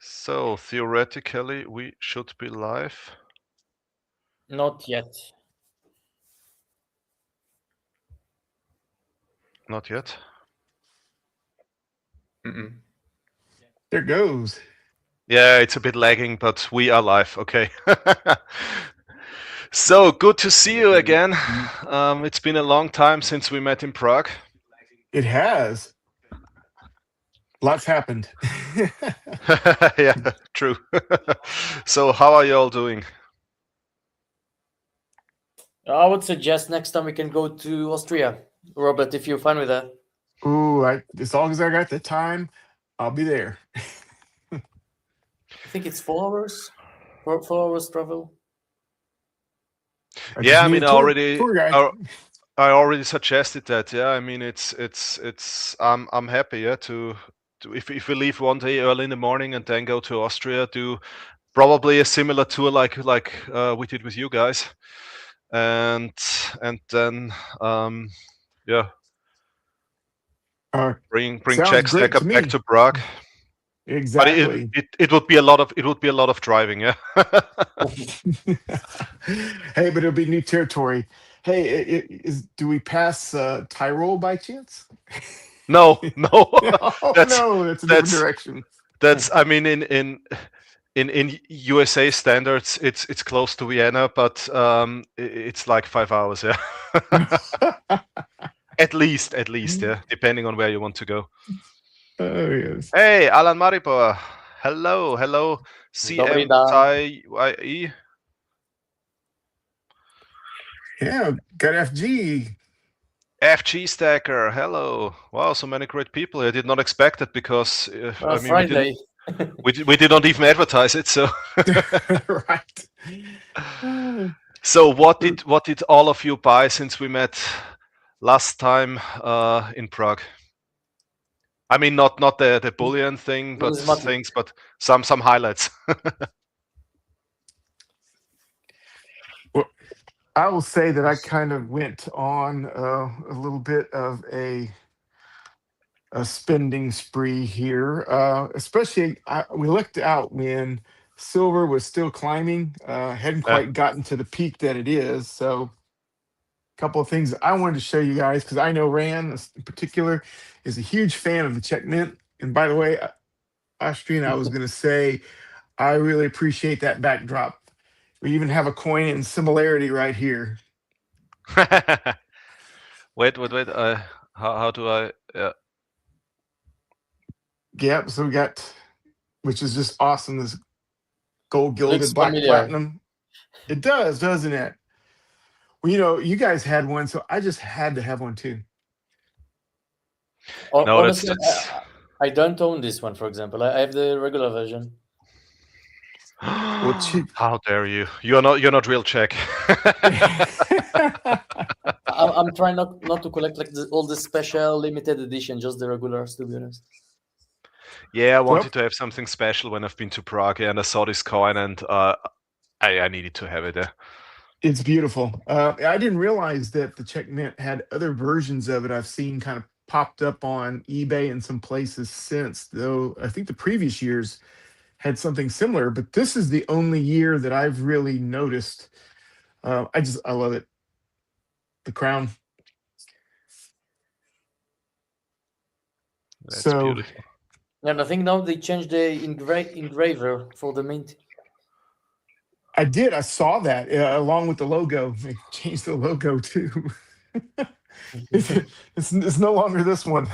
So theoretically, we should be live. Not yet. Not yet. There it goes. Yeah, it's a bit lagging, but we are live. Okay. So good to see you again. It's been a long time since we met in Prague. It has. Lots happened. Yeah, true. So how are you all doing? I would suggest next time we can go to Austria, Robert, if you're fine with that. Ooh, as long as I got the time, I'll be there. I think it's 4 hours. 4 hours travel. Yeah, I mean, tour guide. I already suggested that. Yeah, I mean, I'm happy. Yeah, to if we leave one day early in the morning and then go to Austria, do probably a similar tour like we did with you guys, and then yeah, bring Jack Stacker back to Prague. Exactly. But it would be a lot of driving. Yeah. Hey, but it'll be new territory. Hey, do we pass Tyrol by chance? No. That's a different direction. I mean, in USA standards, it's close to Vienna, but it's like 5 hours. Yeah. At least, yeah, depending on where you want to go. Oh yes. Hey, Alan Maribor. Hello. CM Tai. Yeah, got FG. FG Stacker, hello. Wow, so many great people. I did not expect it because I mean, Friday. we did not even advertise it. So right. So what did all of you buy since we met last time in Prague? I mean, not the bullion thing, but some highlights. Well, I will say that I kind of went on a little bit of a spending spree here, especially we looked out when silver was still climbing, hadn't quite gotten to the peak that it is. So a couple of things I wanted to show you guys, because I know Ran in particular is a huge fan of the Czech Mint. And by the way, Austrian, I was going to say, I really appreciate that backdrop. We even have a coin in similarity right here. Wait. How do I? Yep. So we got, which is just awesome. This gold gilded black platinum. It does, doesn't it? Well, you guys had one, so I just had to have one too. No, honestly, I don't own this one. For example, I have the regular version. Well, how dare you? You're not real Czech. I'm trying not to collect like all the special limited edition, just the regulars, to be honest. Yeah, I wanted to have something special when I've been to Prague, and I saw this coin, and I needed to have it there. It's beautiful. I didn't realize that the Czech Mint had other versions of it. I've seen kind of popped up on eBay in some places since, though I think the previous years had something similar, but this is the only year that I've really noticed. I love it. The crown. That's beautiful. And I think now they changed the engraver for the mint. I did. I saw that along with the logo. They changed the logo too. It's no longer this one.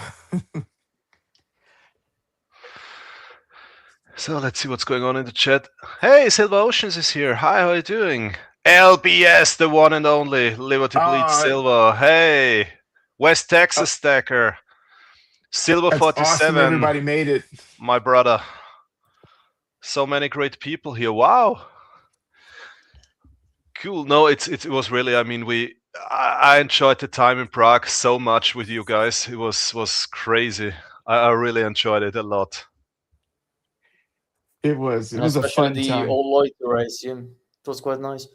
So let's see what's going on in the chat. Hey, Silver Oceans is here. Hi, how are you doing? LBS, the one and only Liberty Bleed Silver. Hey, West Texas Stacker. Silver 47. Awesome. Everybody made it. My brother. So many great people here. Wow. Cool. No, it was really, I mean, I enjoyed the time in Prague so much with you guys. It was crazy. I really enjoyed it a lot. It was a fun time. The all light race, yeah. It was quite nice.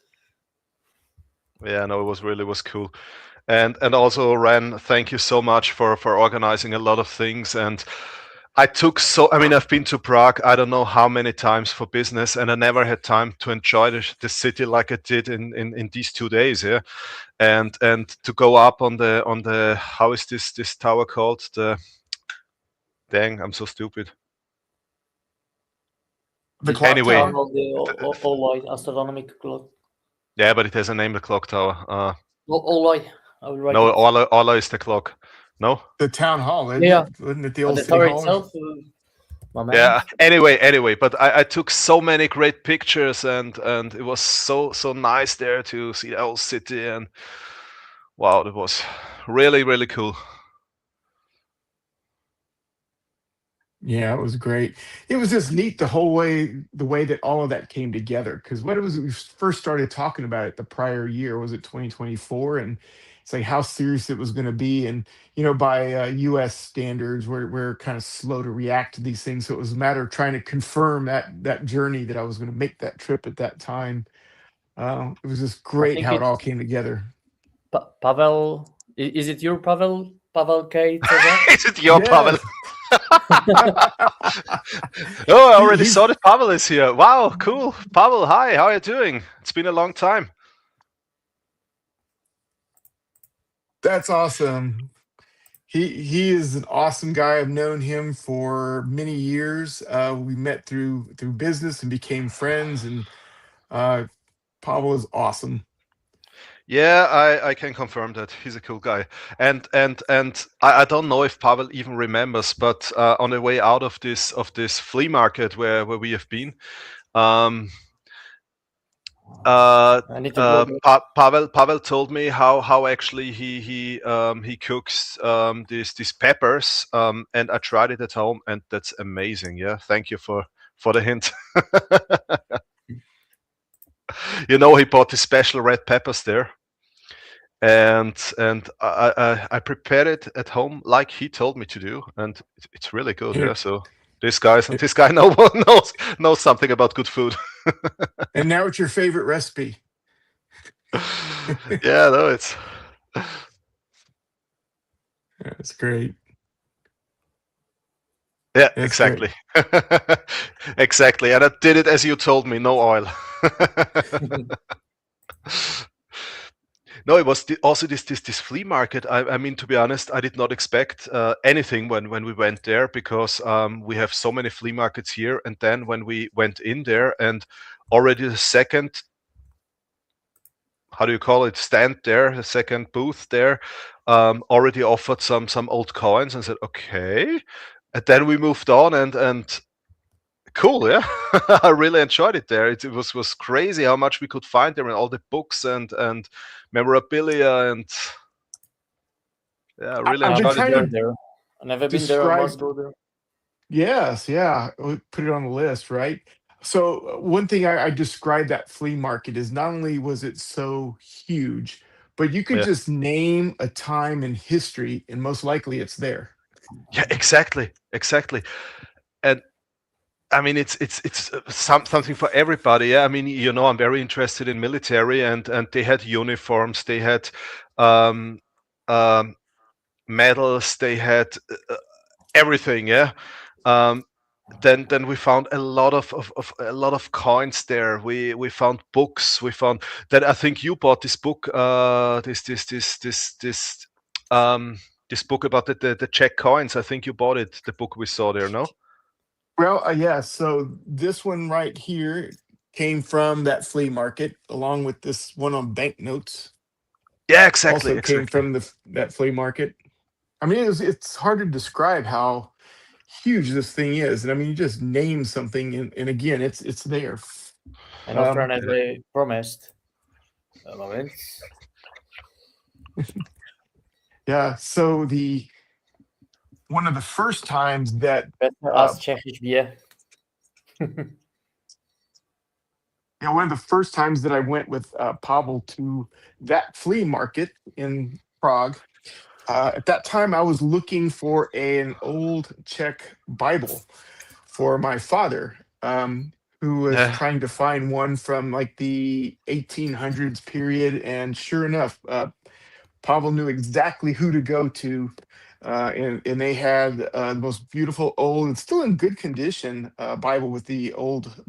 Yeah, no, it was cool. And also, Ren, thank you so much for organizing a lot of things. And I took I mean, I've been to Prague, I don't know how many times for business, and I never had time to enjoy the city like I did in these 2 days, yeah. And to go up on the how is this tower called? Dang, I'm so stupid. The clock Anyway, tower. All astronomical clock. yeah, but it has a name, the clock tower. All I will write No, it. Ola is the clock. No? The town hall, isn't Yeah. it? Wasn't it the But old the city tower hall? itself, my man. Yeah. Anyway, but I took so many great pictures, and it was so nice there to see the whole city, and wow, that was really, really cool. Yeah, it was great. It was just neat the whole way, the way that all of that came together. Because what it was, we first started talking about it the prior year, was it 2024? And it's like how serious it was going to be. And, by US standards, we're kind of slow to react to these things. So it was a matter of trying to confirm that journey that I was going to make that trip at that time. It was just great think how it all it's came together. Pavel. Is it your Pavel? Pavel K. Cesar? Is it your Pavel? Yes. Oh, I already He's saw that Pavel is here. Wow, cool. Pavel, hi, how are you doing? It's been a long time. That's awesome. He is an awesome guy. I've known him for many years. We met through business and became friends. And Pavel is awesome. Yeah, I can confirm that he's a cool guy, and I don't know if Pavel even remembers, but on the way out of this flea market where we have been, I need to go back. Pavel told me how actually he cooks these peppers, and I tried it at home, and that's amazing. Yeah, thank you for the hint. He bought the special red peppers there, and I prepared it at home like he told me to do, and it's really good. Here, Yeah, so this guy knows something about good food. and now it's your favorite recipe. Yeah, no, it's That's great. yeah, That's exactly. Exactly, and I did it as you told me, no oil. No, it was also this flea market. I mean, to be honest, I did not expect anything when we went there, because we have so many flea markets here. And then when we went in there, and already the second, how do you call it, stand there, the second booth there, already offered some old coins, and said, okay. And then we moved on, and cool, yeah. I really enjoyed it there. It was crazy how much we could find there, and all the books and memorabilia, and yeah, I really I've been enjoyed it trying there. to I've never been there. I describe. must go there. Yes, yeah. We'll put it on the list, right? So one thing I described that flea market is not only was it so huge, but you could Yeah, just name a time in history, and most likely it's there. yeah, exactly. And I mean, it's something for everybody. Yeah, I mean, I'm very interested in military, and they had uniforms, they had um, um, medals, they had everything. Yeah. Um, then we found a lot of coins there. We found books. We found that, I think you bought this book. Um, this book about the Czech coins. I think you bought it. The book we saw there. No. Well, yeah. So this one right here came from that flea market, along with this one on banknotes. Yeah, exactly. Also came from that flea market. I mean, it's hard to describe how huge this thing is, and I mean, you just name something, and again, it's there. And Austrian, as I promised. A moment. Yeah. So one of the first times that Better ask Czechisch beer. one of the first times that I went with Pavel to that flea market in Prague. At that time, I was looking for an old Czech Bible for my father, who was Yeah. trying to find one from like the 1800s period. And sure enough, Pavel knew exactly who to go to and they had the most beautiful old, and still in good condition, Bible with the old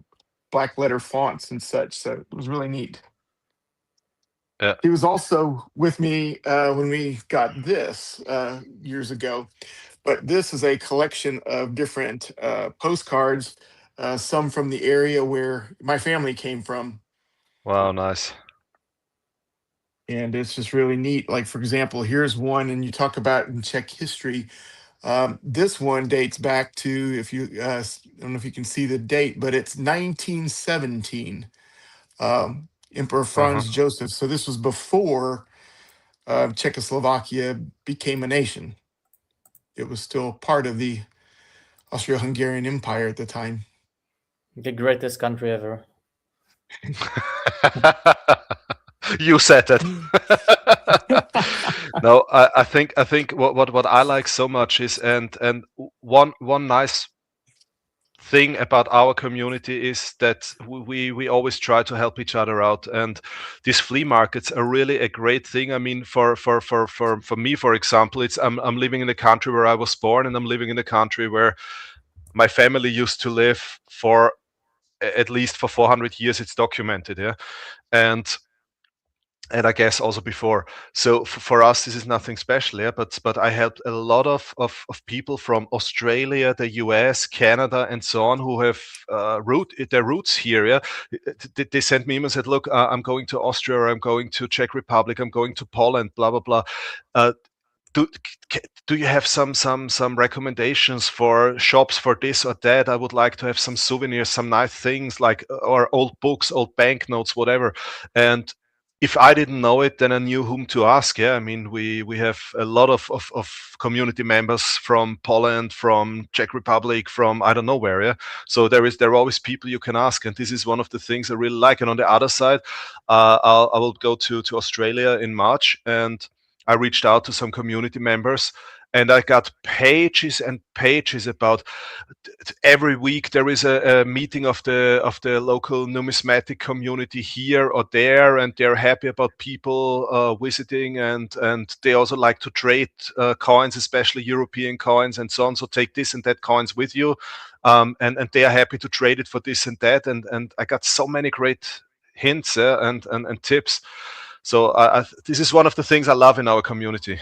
black letter fonts and such. So it was really neat. Yeah. He was also with me when we got this years ago. But this is a collection of different postcards, some from the area where my family came from. Wow, nice. And it's just really neat. Like, for example, here's one, and you talk about in Czech history. This one dates back to, if you, I don't know if you can see the date, but it's 1917. Emperor Uh-huh. Franz Joseph. So this was before Czechoslovakia became a nation. It was still part of the Austro-Hungarian Empire at the time. The greatest country ever. You said it. No, I think what I like so much is, and one nice thing about our community is that we always try to help each other out, and these flea markets are really a great thing. I mean, for me, for example, it's I'm living in the country where I was born, and I'm living in the country where my family used to live for at least for 400 years. It's documented, yeah. And I guess also before. So for us, this is nothing special, yeah. But I helped a lot of people from Australia, the US, Canada, and so on, who have their roots here. Yeah, they sent me emails and said, "Look, I'm going to Austria, or I'm going to Czech Republic, I'm going to Poland, blah blah blah. Uh, do do you have some recommendations for shops for this or that? I would like to have some souvenirs, some nice things like or old books, old banknotes, whatever." And if I didn't know it, then I knew whom to ask. Yeah, I mean, we have a lot of community members from Poland, from Czech Republic, from I don't know where. Yeah, so there are always people you can ask, and this is one of the things I really like. And on the other side, I will go to Australia in March, and I reached out to some community members, and I got pages and pages about every week there is a meeting of the local numismatic community here or there, and they're happy about people visiting, and they also like to trade coins, especially European coins and so on. So take this and that coins with you, and they are happy to trade it for this and that. And I got so many great hints and tips. So this is one of the things I love in our community.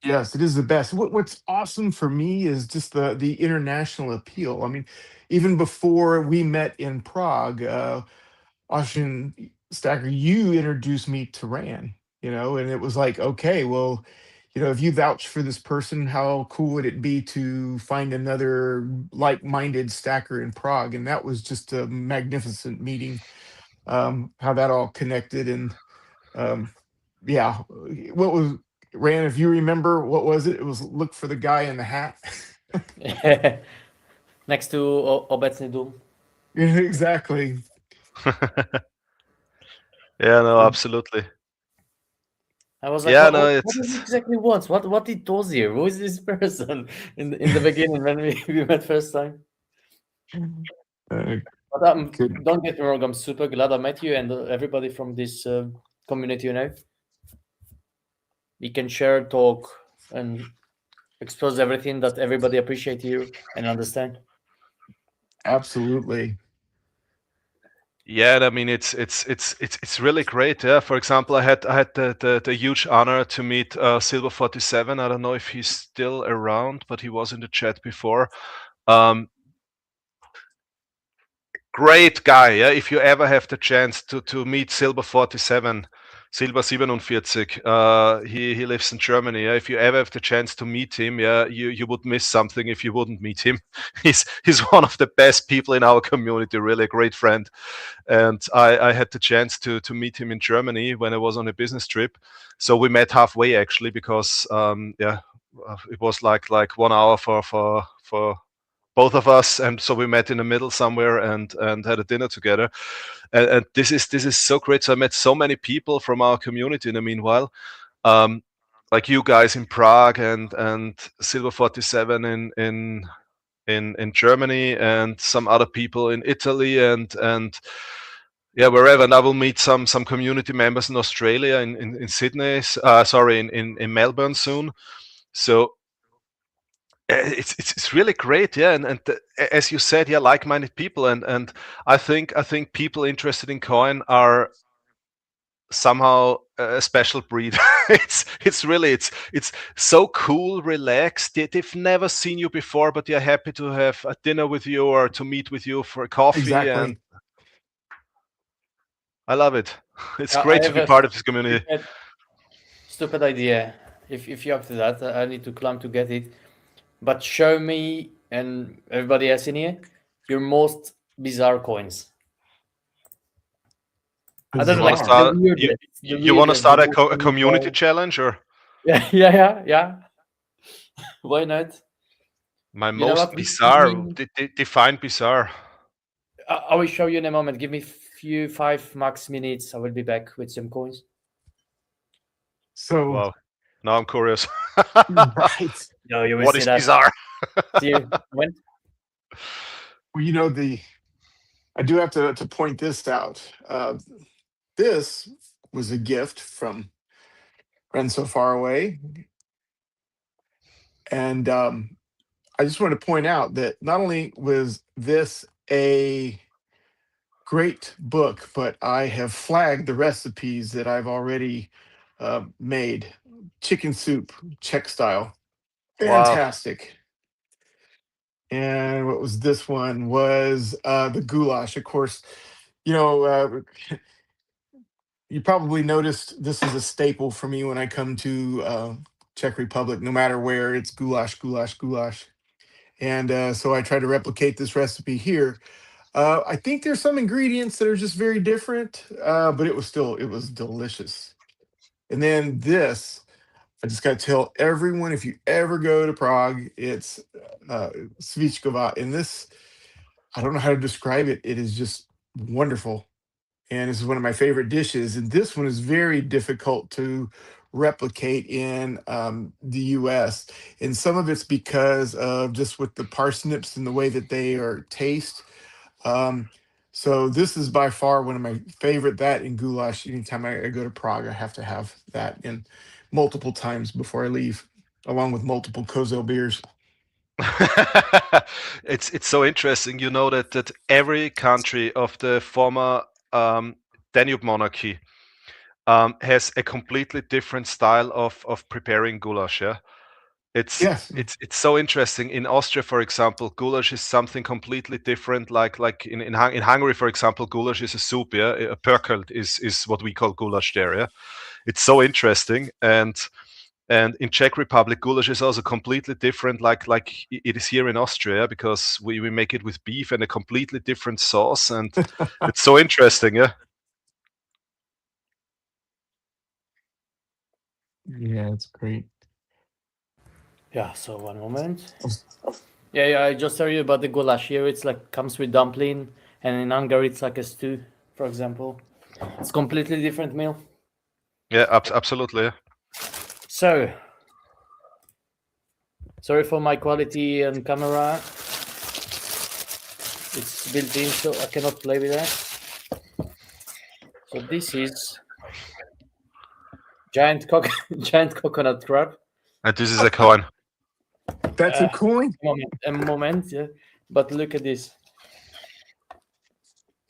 Yes, it is the best. What's awesome for me is just the international appeal. I mean, even before we met in Prague, Austrian Stacker, you introduced me to Ran, and it was like, okay, well, if you vouch for this person, how cool would it be to find another like-minded stacker in Prague? And that was just a magnificent meeting. How that all connected, and um, yeah, what was Ran? If you remember, what was it? It was look for the guy in the hat. Next to Obecny Dům. Yeah, exactly. Yeah, no, absolutely. I was like, Yeah, what, no, what does he exactly want? What he does here? Who is this person in the beginning when we met first time? Good. Don't get me wrong, I'm super glad I met you and everybody from this community. We can share, talk, and expose everything that everybody appreciate here and understand. Absolutely. Yeah, I mean it's really great. Yeah, for example, I had the huge honor to meet Silver 47. I don't know if he's still around, but he was in the chat before. Great guy. Yeah, if you ever have the chance to meet Silver 47, Silber 47, he lives in Germany. Yeah, if you ever have the chance to meet him, yeah, you would miss something if you wouldn't meet him. He's one of the best people in our community. Really a great friend. And I had the chance to meet him in Germany when I was on a business trip. So we met halfway actually, because it was like 1 hour for both of us, and so we met in the middle somewhere and had a dinner together. And this is so great. So I met so many people from our community in the meanwhile, like you guys in Prague and Silver 47 in Germany, and some other people in Italy, and Yeah, wherever, and I will meet some community members in Australia, in Sydney, sorry, in Melbourne soon. So it's really great, yeah, and as you said, yeah, like-minded people, and I think people interested in coin are somehow a special breed. It's really it's so cool, relaxed. They've never seen you before, but they're happy to have a dinner with you or to meet with you for a coffee, and Exactly. I love it. It's I great to have be a part of this community. stupid idea. If you're up to that, I need to climb to get it. But show me and everybody else in here your most bizarre coins. I don't You know, want to like Bizarre. start? the You want to weirdest, the start most a community unusual. challenge, or Yeah. Why not? my You know most what? Give bizarre? me. Define bizarre. I will show you in a moment. Give me few 5 max minutes. I will be back with some coins. So, Wow. Now I'm curious. right. No, you will What see is that. bizarre? See you when. Well, I do have to point this out. This was a gift from friends so far away, and I just want to point out that not only was this a great book, but I have flagged the recipes that I've already made. Chicken soup, Czech style, Wow. fantastic. And what was this one? Was the goulash, of course. You know, you probably noticed this is a staple for me when I come to Czech Republic. No matter where, it's goulash, goulash, goulash. And so I try to replicate this recipe here. I think there's some ingredients that are just very different, but it was delicious. And then this, I just got to tell everyone, if you ever go to Prague, it's svíčková. And this, I don't know how to describe it. It is just wonderful. And this is one of my favorite dishes. And this one is very difficult to replicate in the US. And some of it's because of just with the parsnips and the way that they are taste. Um, so this is by far one of my favorite. That and goulash. Anytime I go to Prague, I have to have that in multiple times before I leave, along with multiple Kozel beers. It's so interesting, you know, that every country of the former Danube monarchy has a completely different style of preparing goulash. Yeah, Yes. it's so interesting. In Austria, for example, goulash is something completely different. Like in Hungary, for example, goulash is a soup. Yeah, a pörkölt is what we call goulash there. Yeah, it's so interesting. And in Czech Republic, goulash is also completely different, like it is here in Austria, because we make it with beef and a completely different sauce, and it's so interesting, yeah. Yeah, it's great. Yeah. So 1 moment. Yeah. I just tell you about the goulash here. It's like comes with dumpling, and in Hungary it's like a stew, for example. It's completely different meal. Yeah, absolutely. Yeah. So, sorry for my quality and camera. It's built in, so I cannot play with that. So this is giant coconut crab. And this is a coin. That's a coin. A moment, yeah. But look at this.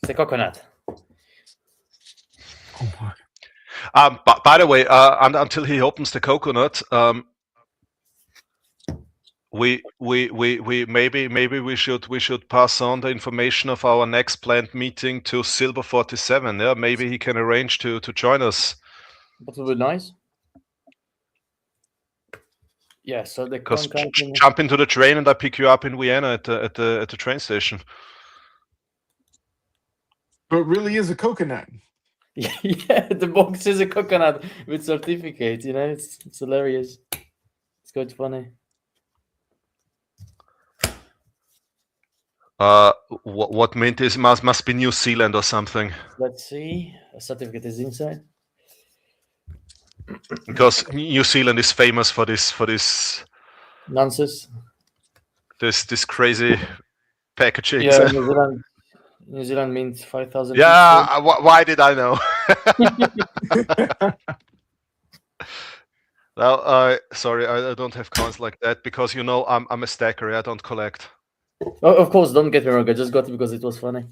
It's a coconut. Oh my. By the way, until he opens the coconut, we maybe we should pass on the information of our next planned meeting to Silver 47. Yeah, maybe he can arrange to join us. That would be nice. Yeah, so the Because coin counting. jump into the train and I pick you up in Vienna at the train station. But it really is a coconut. Yeah, the box is a coconut with certificate. You know, it's hilarious. It's quite funny. What mint is must be New Zealand or something. Let's see. A certificate is inside. Because New Zealand is famous for this Nonsense. this crazy packaging. Yeah, New Zealand. New Zealand means 5,000 Yeah, why did I know? Well, sorry, I don't have coins like that because I'm a stacker. I don't collect. Oh, of course, don't get me wrong. I just got it because it was funny.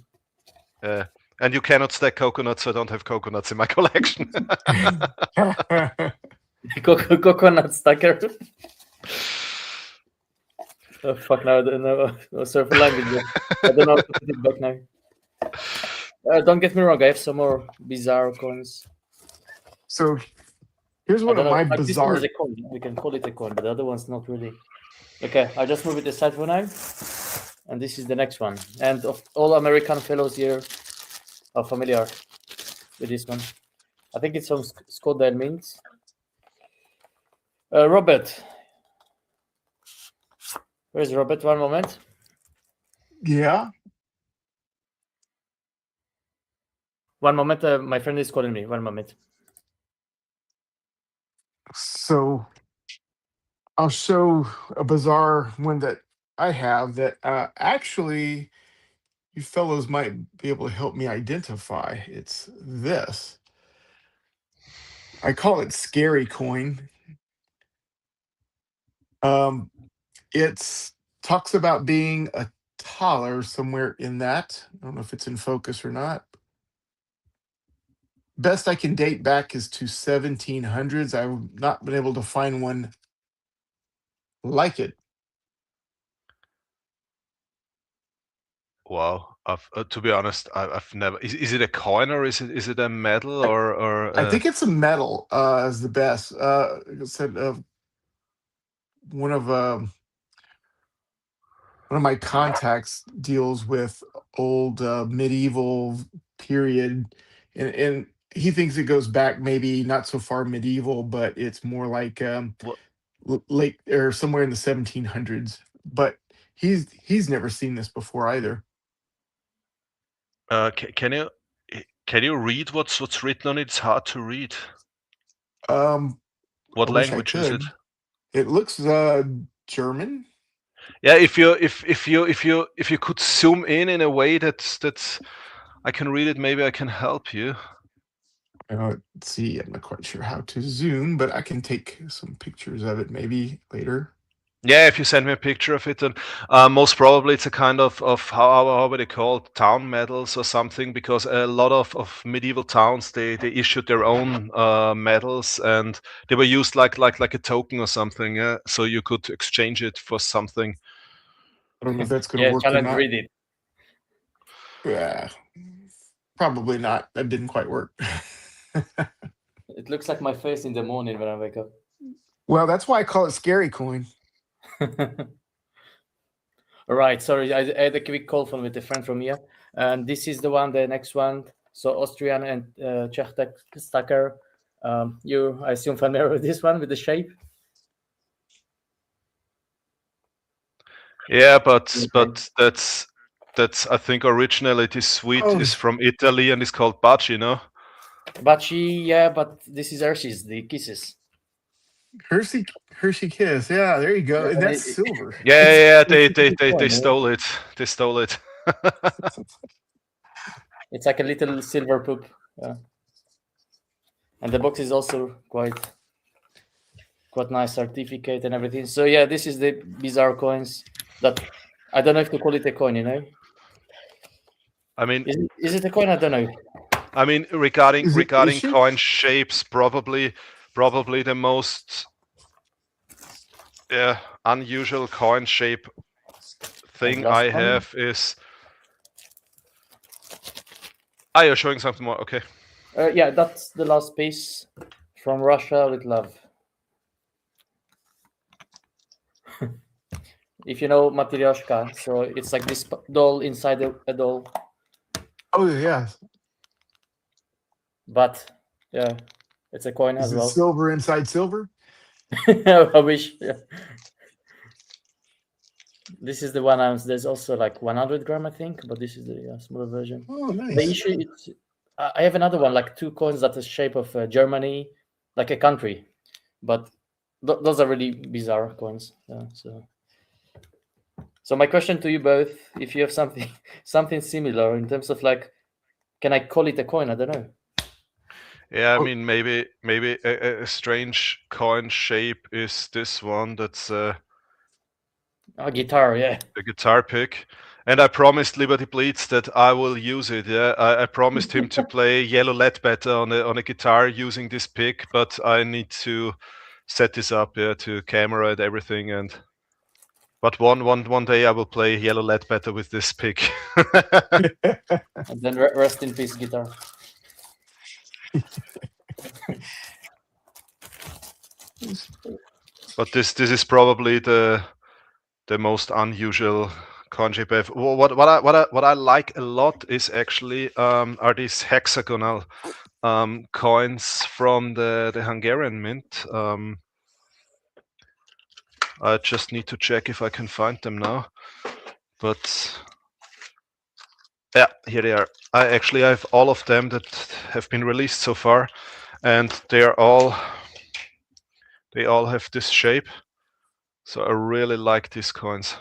Yeah, and you cannot stack coconuts, so I don't have coconuts in my collection. Coconut stacker. Oh fuck! Now I don't know. Oh, sorry for language. I don't know how to put it back now. Don't get me wrong. I have some more bizarre coins. So here's I one don't of know. my Like this one bizarre. is a coin. We can call it a coin, but the other one's not really. Okay, I just move it aside for now. And this is the next one. And of all American fellows here are familiar with this one. I think it's from Scottsdale Mint. Robert. Where's Robert? One moment. Yeah. One moment. My friend is calling me. One moment. So I'll show a bizarre one that I have that actually you fellows might be able to help me identify. It's this. I call it scary coin. It's talks about being a taller somewhere in that. I don't know if it's in focus or not. Best I can date back is to 1700s. I've not been able to find one like it. Wow, to be honest, I've never. Is it a coin or is it a medal I, or? I think it's a metal is the best. Like I said, one of my contacts deals with old medieval period, and he thinks it goes back maybe not so far medieval, but it's more like late or somewhere in the 1700s. But he's never seen this before either. Can you read what's written on it? It's hard to read. What I wish I language is it? could. It looks German. Yeah, if you could zoom in a way that's I can read it, maybe I can help you. Let's see. I'm not quite sure how to zoom, but I can take some pictures of it maybe later. Yeah, if you send me a picture of it, then most probably it's a kind of how would they call it, town medals or something, because a lot of medieval towns they issued their own medals and they were used like a token or something. Yeah, so you could exchange it for something. I don't know if that's going to Yeah, work or challenge not. read it. Yeah, probably not. That didn't quite work. It looks like my face in the morning when I wake up. Well, that's why I call it scary coin. All right, sorry, I had a quick call from with a friend from here, and this is the next one. So Austrian and Czech stacker. You, I assume, familiar with this one with the shape. Yeah, but that's I think originally this sweet Oh, is from Italy and it's called Baci, no? Baci, yeah, but this is Hershey's, the Kisses. Hershey Kiss. Yeah, there you go. Yeah, And that's silver. Yeah, they stole it. They stole it. It's like a little silver poop. Yeah. And the box is also quite nice certificate and everything. So yeah, this is the bizarre coins that I don't know if to call it a coin, you know. I mean, is it a coin? I don't know. I mean, regarding issued? coin shapes, probably the most unusual coin shape thing I have is. Ah, you're showing something more. Okay. Yeah, that's the last piece from Russia with love. If you know Matryoshka, so it's like this doll inside a doll. Oh yeah. But yeah, it's a coin Is as it well. silver inside silver? I wish. Yeah. This is the 1 ounce. There's also like 100 gram, I think, but this is the smaller version. Oh, nice. The issue is, I have another one, like 2 coins that is shape of Germany, like a country, but those are really bizarre coins. So So my question to you both, if you have something similar in terms of like, can I call it a coin? I don't know. Yeah, I mean maybe a strange coin shape is this one. That's A guitar, yeah. a guitar pick. And I promised Liberty Bleeds that I will use it. Yeah, I promised him to play Yellow Ledbetter on a guitar using this pick, but I need to set this up, yeah, to camera and everything. But one day I will play Yellow Ledbetter with this pick. And then rest in peace, guitar. But this is probably the most unusual coin shape. What I like a lot is actually are these hexagonal coins from the Hungarian mint. I just need to check if I can find them now. But yeah, here they are. I actually have all of them that have been released so far, and they all have this shape. So I really like these coins.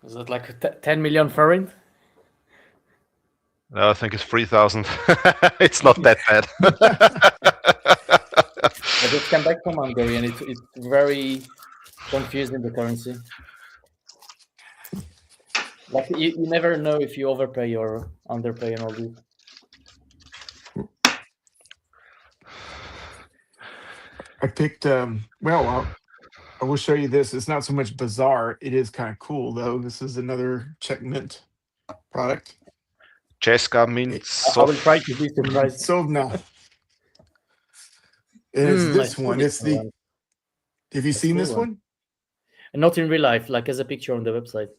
Is it like 10 million forint? I think it's 3,000. It's not that bad. I just came back from Hungary and it's very confusing, the currency. Like you never know if you overpay or underpay and all this. I picked well, I will show you this. It's not so much bizarre. It is kind of cool though. This is another Czech mint product. Česká mint I will try to be surprised. Sold now. And it's this one. It's the one. Have you seen this one? Not in real life, like as a picture on the website.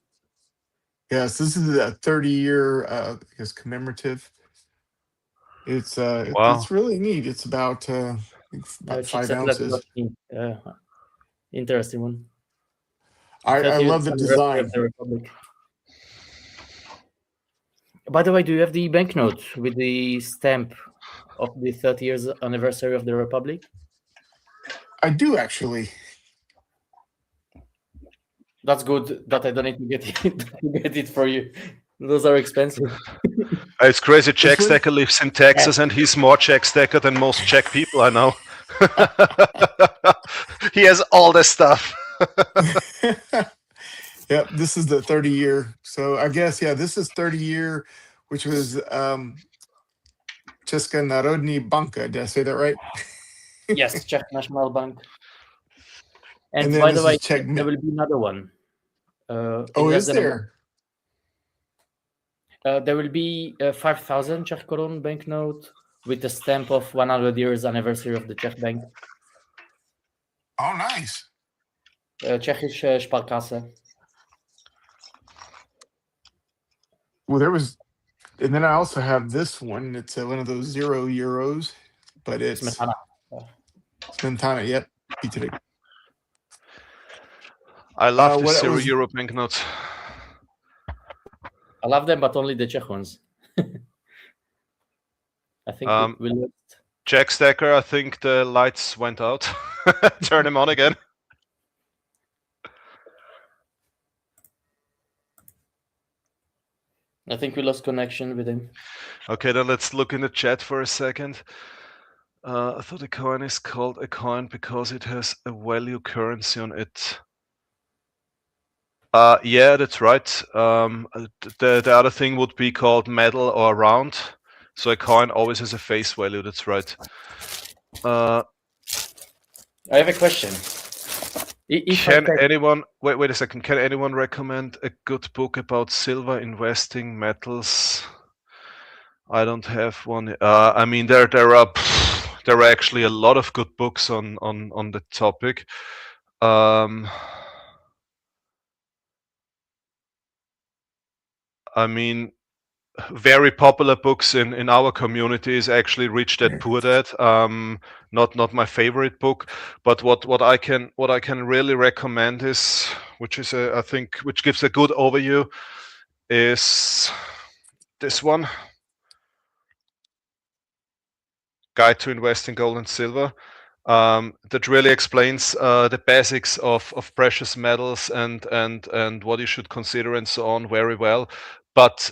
Yes, this is a 30-year I guess commemorative. It's Wow. it's really neat. It's about 5 ounces. Interesting one. I love the design. Of the Republic. By the way, do you have the banknote with the stamp of the 30 years anniversary of the Republic? I do actually. That's good that I don't need to get it for you. Those are expensive. It's crazy. Czech Stacker lives in Texas, and he's more Czech Stacker than most Czech people I know. He has all this stuff. Yep, this is the 30-year. So I guess, yeah, this is 30-year, which was Česká národní banka. Did I say that right? Yes, Czech National Bank. And by the way, there will be another one. Is there? There will be a 5,000 Czech korun banknote with a stamp of 100 years anniversary of the Czech Bank. Oh, nice. Czechische Sparkasse. Well, there was, and then I also have this one. It's one of those €0, but it's Smetana. Yep, I love the €0 banknotes. I love them, but only the Czech ones. I think we'll Czech Stacker, I think the lights went out. Turn them on again. I think we lost connection with him. Okay, then let's look in the chat for a second. I thought a coin is called a coin because it has a value currency on it. Yeah, that's right. The other thing would be called medal or round. So a coin always has a face value. That's right. I have a question. Anyone wait a second? Can anyone recommend a good book about silver investing, metals? I don't have one. I mean, there are actually a lot of good books on the topic. I mean, very popular books in our community is actually Rich Dad Poor Dad. Not my favorite book, but what I can really recommend is, which is I think which gives a good overview, is this one, Guide to Invest in Gold and Silver. that really explains the basics of precious metals and what you should consider and so on very well. But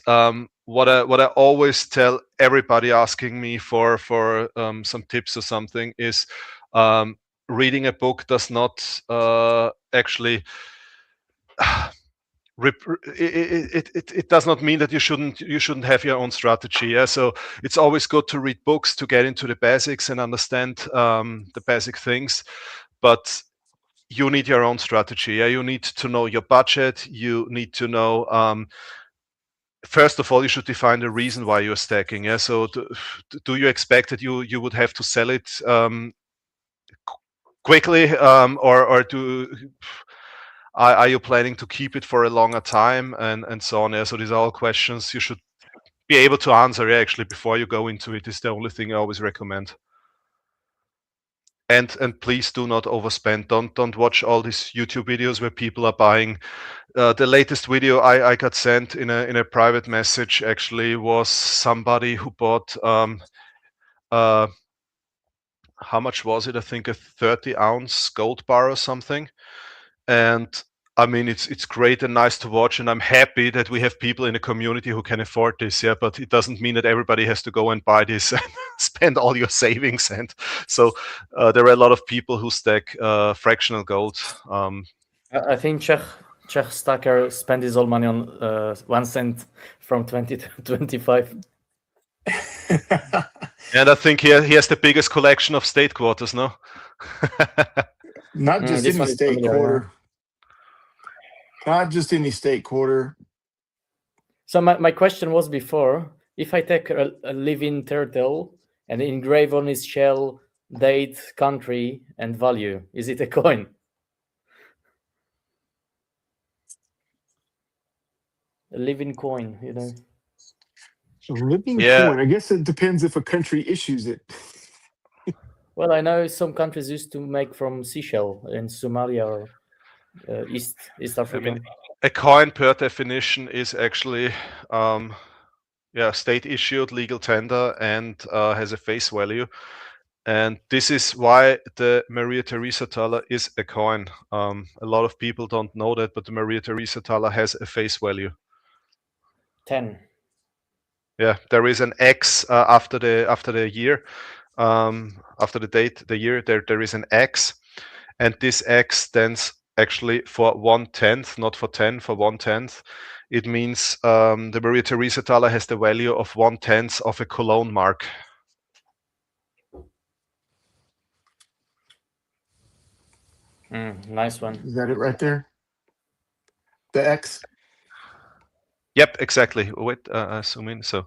what I always tell everybody asking me for some tips or something is reading a book does not actually it does not mean that you shouldn't have your own strategy. Yeah, so it's always good to read books to get into the basics and understand the basic things, but you need your own strategy. Yeah, you need to know your budget. You need to know first of all, you should define the reason why you're stacking. Yeah, so do you expect that you would have to sell it quickly, or are you planning to keep it for a longer time and so on? Yeah, so these are all questions you should be able to answer actually before you go into it. Is the only thing I always recommend. And please do not overspend. Don't watch all these YouTube videos where people are buying. The latest video I got sent in a private message actually was somebody who bought how much was it? I think a 30-ounce gold bar or something. And I mean, it's great and nice to watch, and I'm happy that we have people in the community who can afford this. Yeah, but it doesn't mean that everybody has to go and buy this and spend all your savings. And so there are a lot of people who stack fractional gold. I think Czech stacker spent his whole money on 1 cent from 20 to 25. And I think he has the biggest collection of state quarters, no? Not just This any one is state familiar, quarter. Not just any state quarter. So my question was before, if I take a living turtle and engrave on his shell date, country, and value, is it a coin? A living coin, you know. A living Yeah. coin. I guess it depends if a country issues it. Well, I know some countries used to make from seashell in Somalia or East Africa. I mean, a coin per definition is actually state issued legal tender and has a face value. And this is why the Maria Theresa thaler is a coin. A lot of people don't know that, but the Maria Theresa thaler has a face value. 10. Yeah, there is an X after the year, after the date, the year. There is an X, and this X stands actually for 1/10, not for 10, for 1/10. It means the Maria Theresa thaler has the value of 1/10 of a Cologne mark. Nice one. Is that it right there? The X? Yep, exactly. Wait, zoom in. So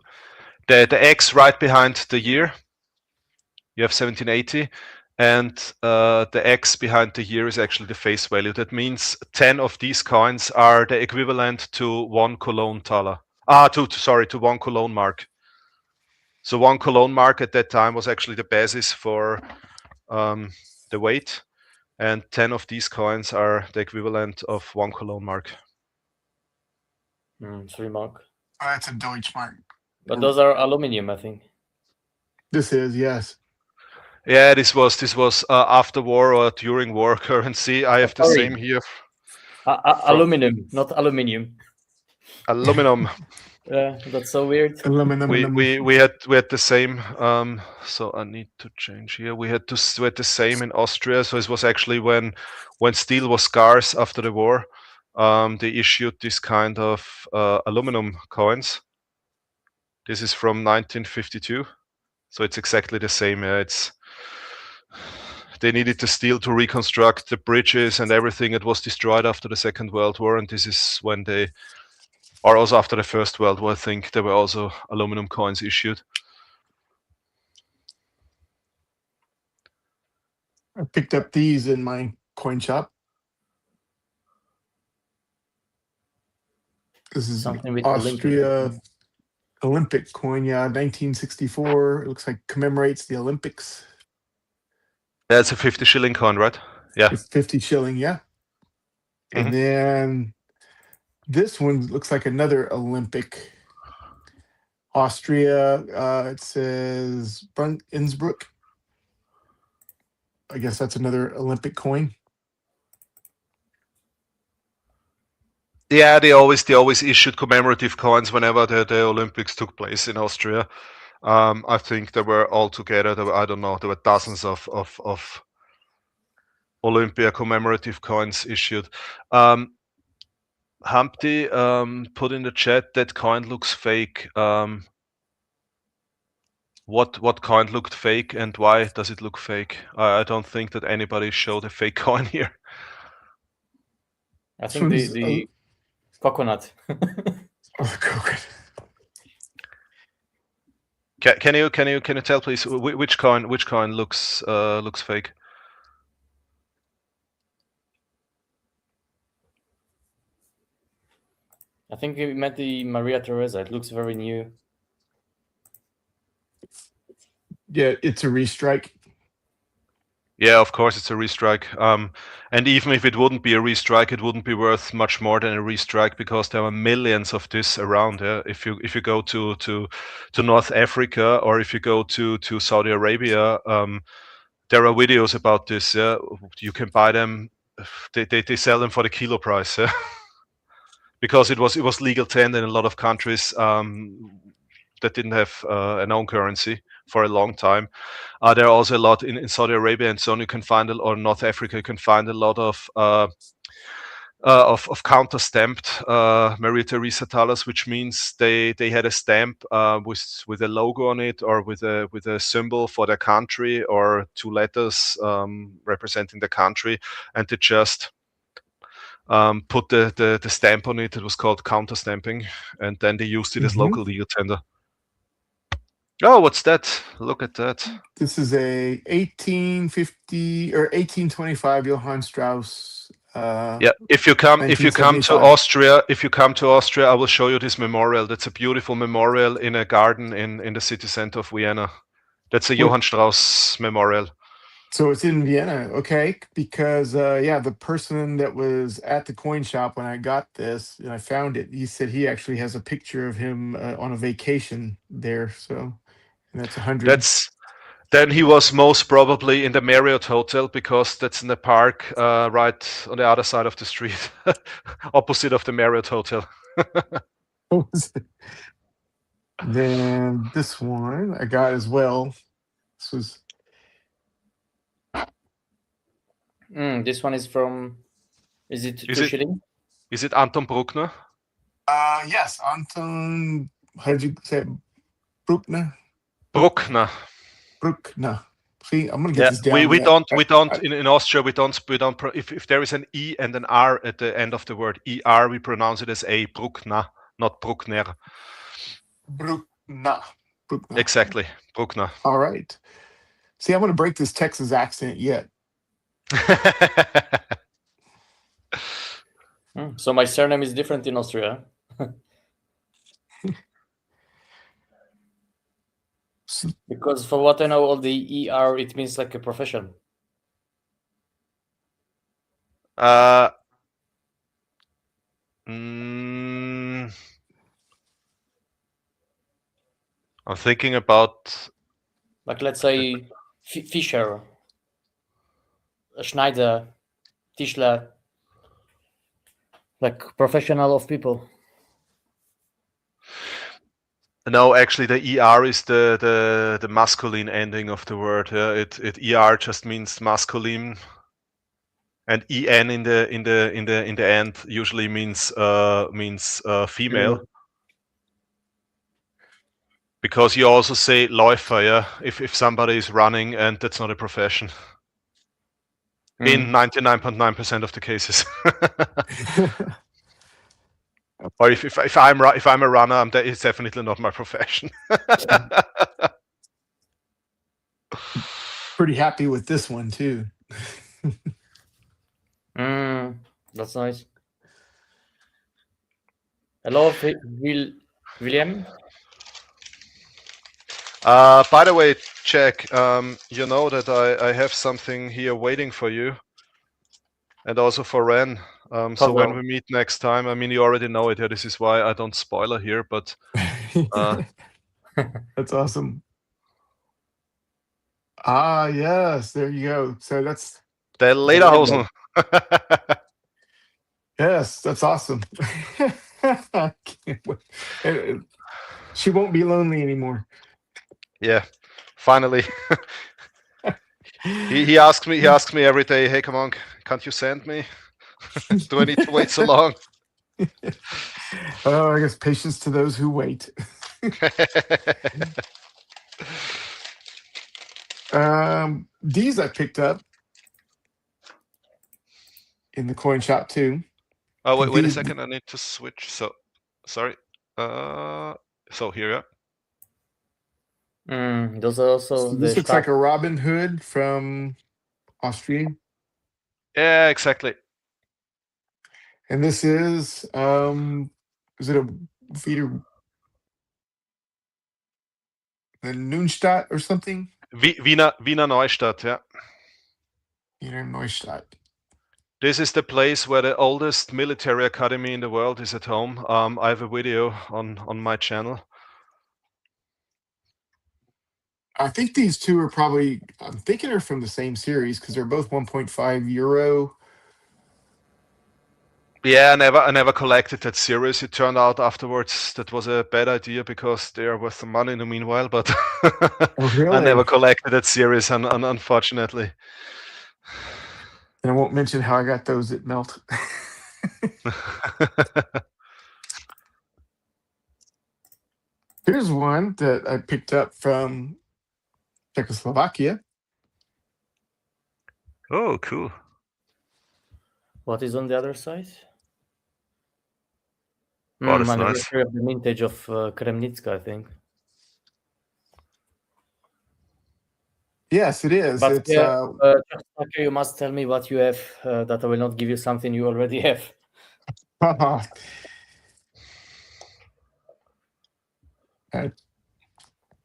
the X right behind the year, you have 1780, and the X behind the year is actually the face value. That means 10 of these coins are the equivalent to 1 Cologne thaler. To 1 Cologne mark. So 1 Cologne mark at that time was actually the basis for the weight, and 10 of these coins are the equivalent of 1 Cologne mark. 3 mark. Oh, that's a Deutschmark. But those are aluminium, I think. This is, yes. Yeah, this was after war or during war currency. I have the same here. Aluminum, not aluminium. Aluminum. Yeah, that's so weird. Aluminum. We had the same. So I need to change here. We had the same in Austria. So it was actually when steel was scarce after the war. They issued this kind of aluminum coins. This is from 1952, so it's exactly the same. They needed the steel to reconstruct the bridges and everything that was destroyed after the Second World War, and this is when they, or also after the First World War, I think there were also aluminum coins issued. I picked up these in my coin shop. This is something with Austria Olympic coin, 1964. It looks like commemorates the Olympics. That's a 50 shilling coin, right? Yeah. It's 50 shilling, yeah. And then this one looks like another Olympic. Austria, it says Innsbruck. I guess that's another Olympic coin. Yeah, they always issued commemorative coins whenever the Olympics took place in Austria. I think there were altogether, I don't know, there were dozens of Olympia commemorative coins issued. Humpty put in the chat that coin looks fake. What coin looked fake and why does it look fake? I don't think that anybody showed a fake coin here. I think the coconut. Coconut. Can you tell please which coin looks fake? I think we met the Maria Teresa. It looks very new. Yeah, it's a restrike. Yeah, of course it's a restrike. And even if it wouldn't be a restrike, it wouldn't be worth much more than a restrike because there are millions of this around. Yeah, if you go to North Africa or if you go to Saudi Arabia, there are videos about this. Yeah, you can buy them. They sell them for the kilo price. Yeah? Because it was legal tender in a lot of countries that didn't have an own currency for a long time. There are also a lot in Saudi Arabia and so on. You can find or North Africa. You can find a lot of counter stamped Maria Theresa thalers, which means they had a stamp with a logo on it or with a symbol for their country or two letters representing the country, and they just put the stamp on it. It was called counter stamping, and then they used it as local legal tender. Oh, what's that? Look at that. This is a 1850 or 1825 Johann Strauss. Yeah, if you come to Austria, I will show you this memorial. That's a beautiful memorial in a garden in the city center of Vienna. That's a Johann Strauss memorial. So it's in Vienna, okay? Because yeah, the person that was at the coin shop when I got this and I found it, he said he actually has a picture of him on a vacation there. So, and that's 100. Then he was most probably in the Marriott Hotel because that's in the park right on the other side of the street, opposite of the Marriott Hotel. Then this one I got as well. This was. This one is from. Is it 2 shilling? Is it Anton Bruckner? Yes, Anton. How did you say it? Bruckner? Bruckner. Bruckner. See, I'm gonna get this down. We don't in Austria we don't if there is an E and an R at the end of the word ER, we pronounce it as a Bruckner, not Bruckner. Bruckner. Exactly, Bruckner. All right. See, I'm gonna break this Texas accent yet. So my surname is different in Austria. Because for what I know, all the ER, it means like a profession. I'm thinking about, like, let's say Fischer, Schneider, Tischler, like professional of people. No, actually, the ER is the masculine ending of the word. It ER just means masculine, and EN in the end usually means female. Because you also say Läufer, yeah, if somebody is running and that's not a profession. In 99.9% of the cases. Or if I'm a runner, it's definitely not my profession. Pretty happy with this one too. That's nice. Hello, William. By the way, Jack, you know that I have something here waiting for you, and also for Ren. So when we meet next time, I mean, you already know it. Yeah, this is why I don't spoiler here, but that's awesome. Ah, yes, there you go. So that's The Lederhosen. yes, that's awesome. I can't wait. She won't be lonely anymore. Yeah, finally. He asks me every day, hey, come on, can't you send me? Do I need to wait so long? Oh, I guess patience to those who wait. These I picked up in the coin shop too. Oh, wait a These, second. I need to switch. So, sorry. So here, Those are also the this looks like Stab. a Robin Hood from Austria. yeah, exactly. And this is it a Vita the Neustadt or something? Wiener Neustadt, yeah. Wiener Neustadt. This is the place where the oldest military academy in the world is at home. I have a video on my channel. I think these two are probably, I'm thinking they're from the same series because they're both 1.5 euro. Yeah, I never collected that series. It turned out afterwards that was a bad idea because they are worth some money in the meanwhile. But Oh, I never really? collected that series, unfortunately. And I won't mention how I got those at Melt. Here's one that I picked up from Czechoslovakia. Oh, cool. What is on the other side? Oh, that's nice. Anniversary of the mintage of Kremnitska, I think. Yes, it is. But It's Czechoslovakia, you must tell me what you have, that I will not give you something you already have. I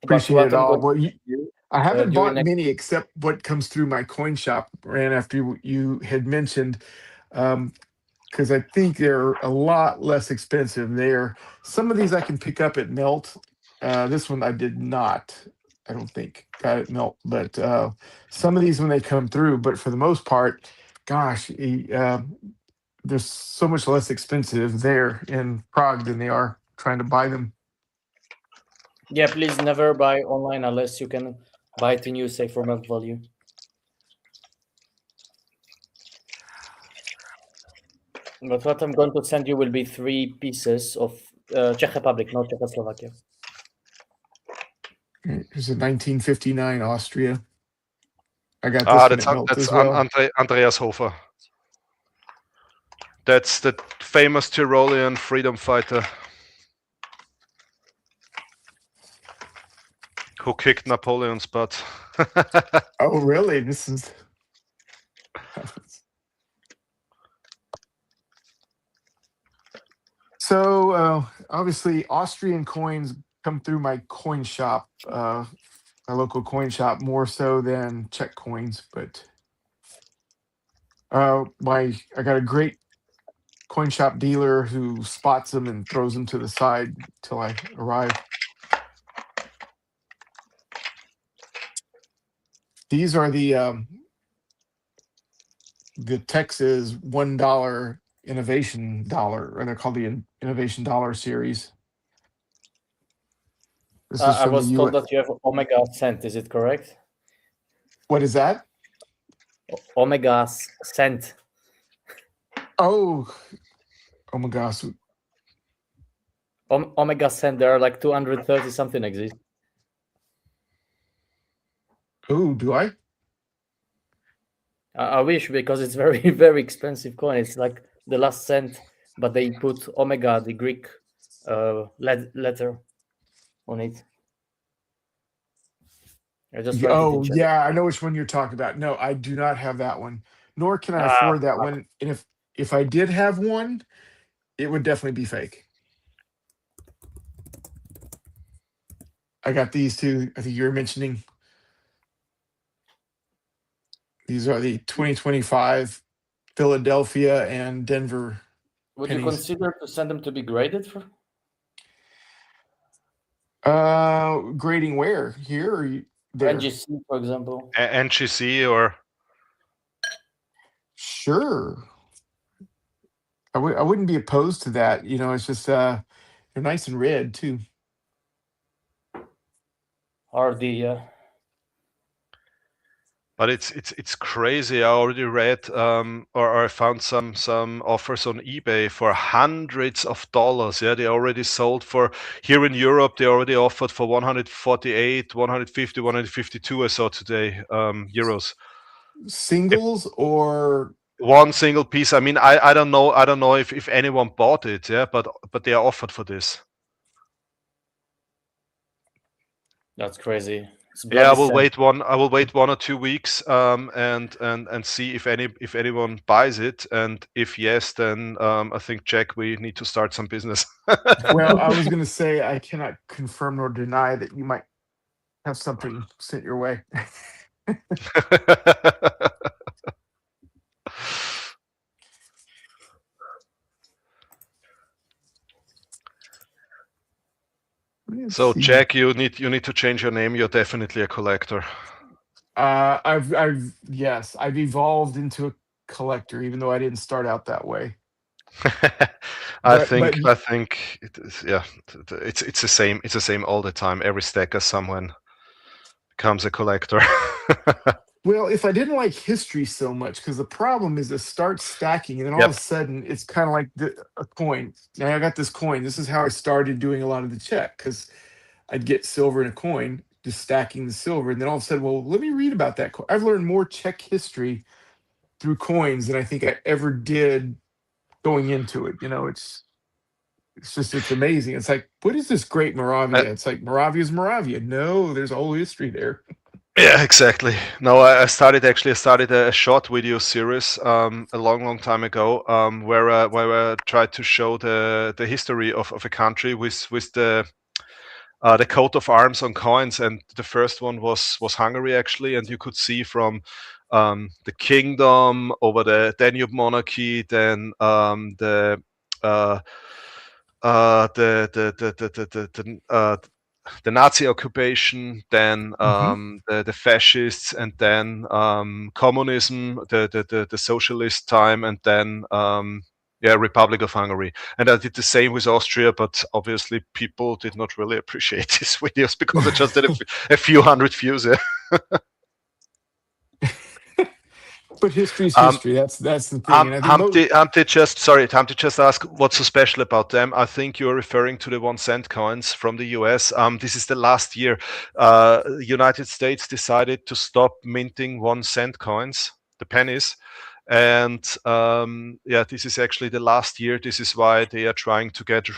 appreciate it all. Well, I haven't bought many except what comes through my coin shop, Ran, after you had mentioned, because I think they're a lot less expensive there. Some of these I can pick up at Melt. This one I did not. I don't think got it Melt, but some of these when they come through. But for the most part, gosh, they're so much less expensive there in Prague than they are trying to buy them. Yeah, please never buy online unless you can buy it in USA for Melt value. But what I'm going to send you will be 3 pieces of Czech Republic, not Czechoslovakia. Here's a 1959 Austria. I got this one at Melt as well. Andreas Hofer. That's the famous Tyrolean freedom fighter who kicked Napoleon's butt. Oh, really? This is. So obviously, Austrian coins come through my coin shop, my local coin shop, more so than Czech coins. But I got a great coin shop dealer who spots them and throws them to the side till I arrive. These are the Texas $1 innovation dollar, or they're called the innovation dollar series. This is I from was the told US. that you have Omega Cent. Is it correct? What is that? Omega Cent. Oh my gosh. Omega Cent. There are like 230 something exist. Oh, do I? I wish, because it's very, very expensive coin. It's like the last cent, but they put Omega, the Greek letter, on it. Oh, yeah, I know which one you're talking about. No, I do not have that one, nor can I afford that one. And if I did have one, it would definitely be fake. I got these two. I think you were mentioning. These are the 2025 Philadelphia and Denver. Would pennies. you consider to send them to be graded for? Grading where? Here or you? there. NGC, for example. NGC or Sure, I wouldn't be opposed to that. It's just they're nice and red too. RD, yeah. but it's crazy. I already read or I found some offers on eBay for hundreds of dollars. Yeah, they already sold for here in Europe. They already offered for 148, 150, 152. I saw today euros. Singles or One single piece. I mean, I don't know if anyone bought it. Yeah, but they are offered for this. That's crazy. It's Yeah, I bloody will sad. wait one. I will wait 1 or 2 weeks, and see if anyone buys it, and if yes, then I think Jack, we need to start some business. well, I was going to say I cannot confirm nor deny that you might have something sent your way. Let's So see. Jack, you need to change your name. You're definitely a collector. Yes, I've evolved into a collector, even though I didn't start out that way. I But think it is, yeah, it's the same. It's the same all the time. Every stacker, someone becomes a collector. well, if I didn't like history so much, because the problem is it starts stacking, and then all of a Yep. sudden it's kind of like a coin. Now I got this coin. This is how I started doing a lot of the check, because I'd get silver in a coin, just stacking the silver, and then all of a sudden, well, let me read about that coin. I've learned more check history through coins than I think I ever did going into it. It's amazing. It's like, what is this great I, Moravia? It's like Moravia's Moravia. No, there's a whole history there. Yeah, exactly. No, I started a short video series a long time ago, where I tried to show the history of a country with the coat of arms on coins, and the first one was Hungary actually, and you could see from the kingdom over the Danube monarchy, then uh, the Nazi occupation, then Hmm. the fascists, and then communism, the socialist time, and then yeah, Republic of Hungary. And I did the same with Austria, but obviously people did not really appreciate these videos because I just did a few hundred views. Yeah. But history's Um, history. That's the thing, and I think Humpty just asked what's so special about them. I think you're referring to the 1 cent coins from the US. This is the last year. United States decided to stop minting 1 cent coins, the pennies. And yeah, this is actually the last year. This is why they are trying to get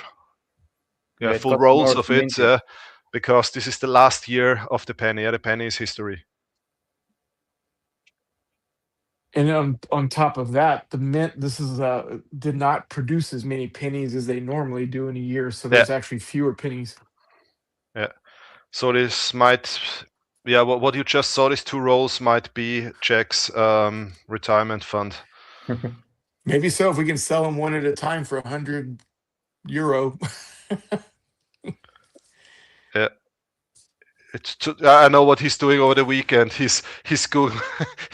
Yeah, it full costs rolls more of to it, mint it. because this is the last year of the penny. Yeah, the penny is history. and on top of that, the mint this is did not produce as many pennies as they normally do in a year, so Yeah, there's actually fewer pennies. yeah. So this might, yeah, what you just saw, these 2 rolls might be Jack's retirement fund. Maybe so, if we can sell them one at a time for 100 euro. Yeah, I know what he's doing over the weekend. He's Google,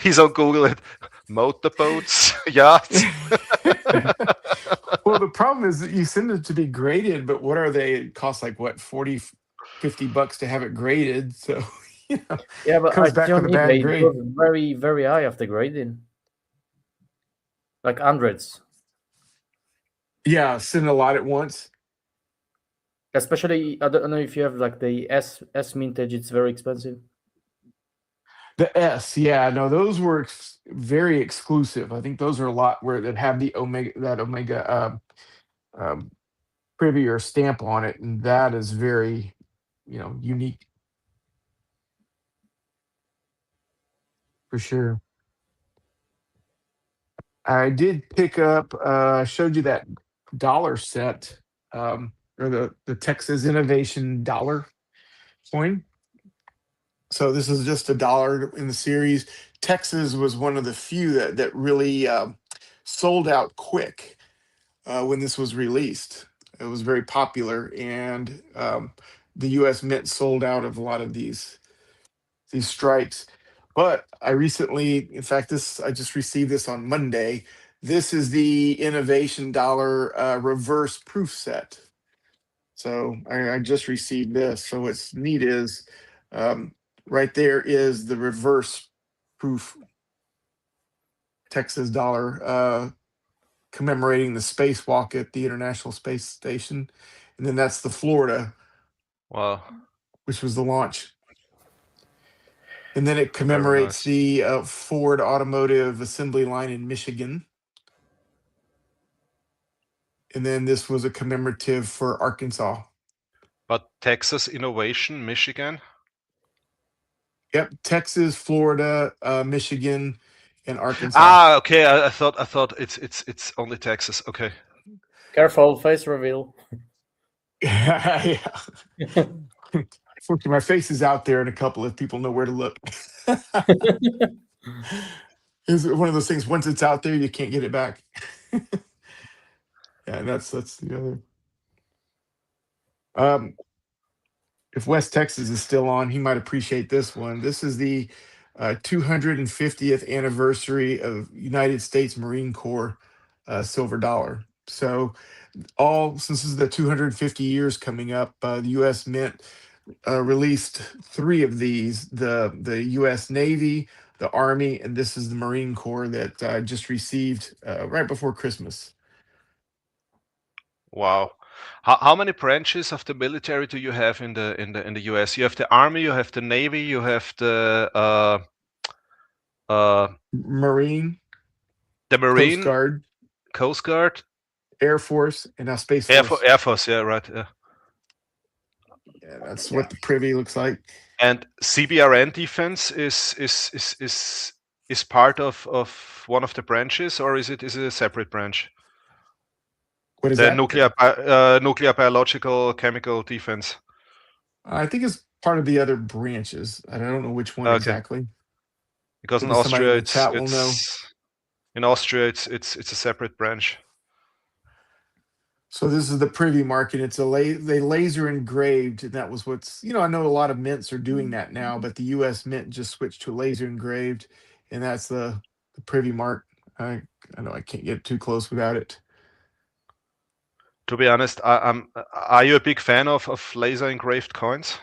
he's on Google it, motorboats, yachts. Well, the problem is that you send it to be graded, but what are they? It costs like what, 40, $50 to have it graded. So, Yeah, but I comes see back on with a bad eBay it grade. goes very, very high after grading. Like hundreds. Yeah, send a lot at once. Especially, I don't know if you have like the S mintage, it's very expensive. The S, yeah, no, those were very exclusive. I think those are a lot where that have the Omega um, privy or stamp on it, and that is very, unique for sure. I did pick up. I showed you that dollar set, or the Texas Innovation dollar coin. So this is just a dollar in the series. Texas was one of the few that really sold out quick when this was released. It was very popular, and the U.S. Mint sold out of a lot of these. these strikes. But I recently, in fact, I just received this on Monday. This is the Innovation Dollar reverse proof set. So I just received this. So what's neat is right there is the reverse proof Texas dollar commemorating the spacewalk at the International Space Station. And then that's the Florida, Wow. which was the launch. And then it Very commemorates nice. the Ford Automotive Assembly Line in Michigan. And then this was a commemorative for Arkansas. But Texas Innovation, Michigan. Yep, Texas, Florida, Michigan, and Arkansas. Okay. I thought it's only Texas. Okay. Careful, face reveal. Yeah. Unfortunately, my face is out there, and a couple of people know where to look. It's one of those things. Once it's out there, you can't get it back. Yeah, that's the other. If West Texas is still on, he might appreciate this one. This is the 250th anniversary of United States Marine Corps silver dollar. So, since this is the 250 years coming up, the U.S. Mint released 3 of these: the U.S. Navy, the Army, and this is the Marine Corps that I just received right before Christmas. Wow. How many branches of the military do you have in the US? You have the Army, you have the Navy, you have the Marine, Coast Marine, Guard, Coast Guard, Air Force, and now Space Force. Air Force. Yeah, right. Yeah. Yeah, that's what the privy looks like. And CBRN defense is part of one of the branches, or is it a separate branch? What is The that? nuclear, biological, chemical defense. I think it's part of the other branches. I don't know which one Okay. exactly. Because in Maybe somebody in Austria, the chat will know. it's a separate branch. So this is the privy market. It's they laser engraved, and that was what's I know a lot of mints are doing that now, but the U.S. Mint just switched to laser engraved, and that's the privy mark. I know I can't get too close without it. To be honest, are you a big fan of laser engraved coins?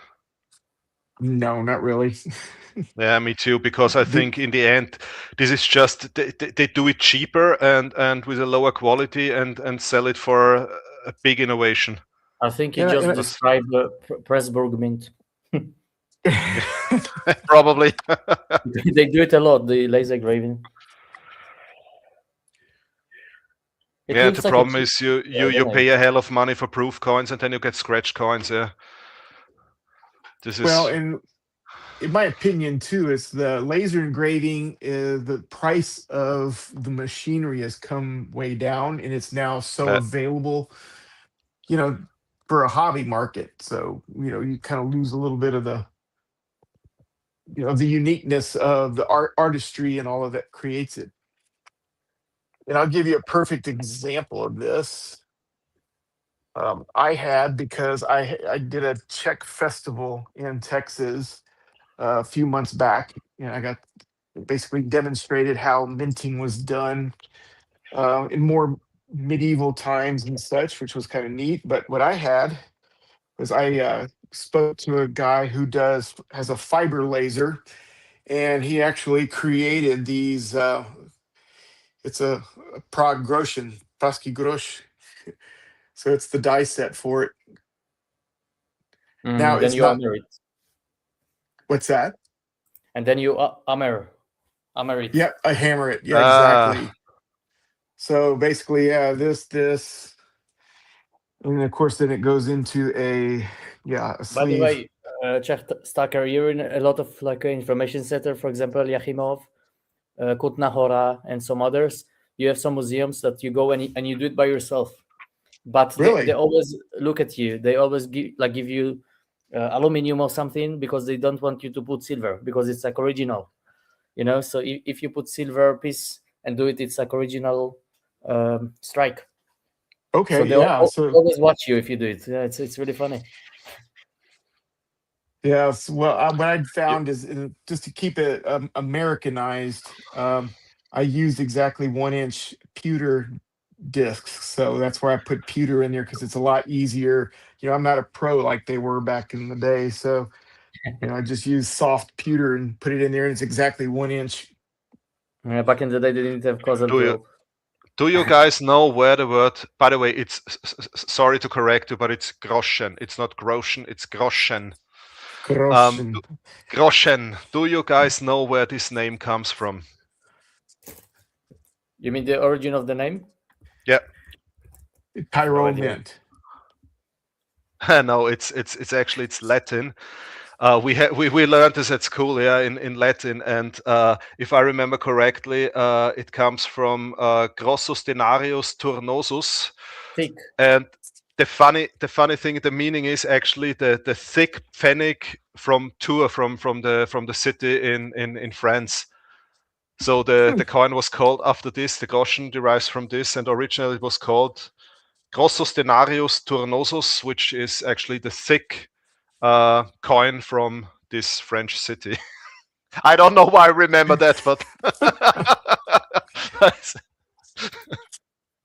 No, not really. Yeah, me too. Because I think in the end, this is just they do it cheaper and with a lower quality and sell it for a big innovation. I think he just described the Pressburg Mint. Probably. They do it a lot, the laser engraving. Yeah, the problem is you pay a hell of money for proof coins and then you get scratch coins. Yeah. This is well, and in my opinion too, it's the laser engraving is the price of the machinery has come way down, and it's now so available, for a hobby market. So, you kind of lose a little bit of the the uniqueness of the artistry and all of that creates it. And I'll give you a perfect example of this. I had, because I did a Czech festival in Texas a few months back, and I got basically demonstrated how minting was done in more medieval times and such, which was kind of neat. But what I had was I spoke to a guy who has a fiber laser, and he actually created these. It's a Prague Groshen, Praski Grosh. So it's the die set for it. Now then it's you not. Hammer it. What's that? And then you hammer it. Yeah, I hammer it. Yeah, exactly. So basically, yeah, this, and of course, then it goes into a sleeve. By the way, Czech Stacker, you're in a lot of information center, for example, Yachimov, Kutna Hora, and some others. You have some museums that you go and you do it by yourself, but they always look at you. They always give you aluminum or something because they don't want you to put silver because it's like original, So if you put silver piece and do it, it's like original strike. Okay, so they always watch you if you do it. Yeah, it's really funny. Yes. Well, what I'd found is just to keep it Americanized. I used exactly 1 inch pewter discs, so that's why I put pewter in there because it's a lot easier. I'm not a pro like they were back in the day, so I just use soft pewter and put it in there, and it's exactly 1 inch. Back in the day, they didn't have closet Do you rope. do you guys know where the word? By the way, it's sorry to correct you, but it's Groschen. It's not Groschen. It's Groschen. Groschen. Groschen. Do you guys know where this name comes from? You mean the origin of the name? Yeah. Tyrol Already. mint. No, it's actually it's Latin. We learned this at school, yeah, in Latin, and if I remember correctly, it comes from grossus denarius turnosus, Thick. and the funny thing, the meaning is actually the thick pfennig from Tours, from the city in France. So the coin was called after this. The groschen derives from this, and originally it was called grossus denarius turnosus, which is actually the thick coin from this French city. I don't know why I remember that, but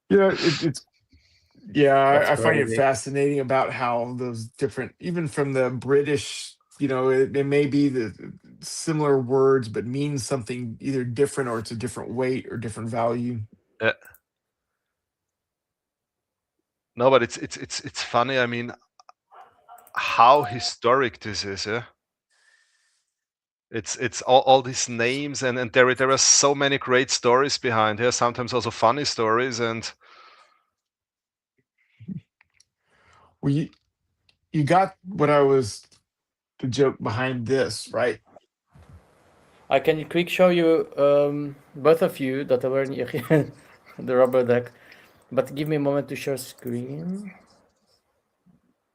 It's yeah, That's I find it crazy. fascinating about how those different, even from the British, it may be the similar words, but means something either different or it's a different weight or different value. no, but it's funny. I mean, how historic this is, yeah. It's all these names and there are so many great stories behind here. Sometimes also funny stories and. Well, you got what I was the joke behind this, right? I can quick show you both of you that are in the rubber deck, but give me a moment to share screen.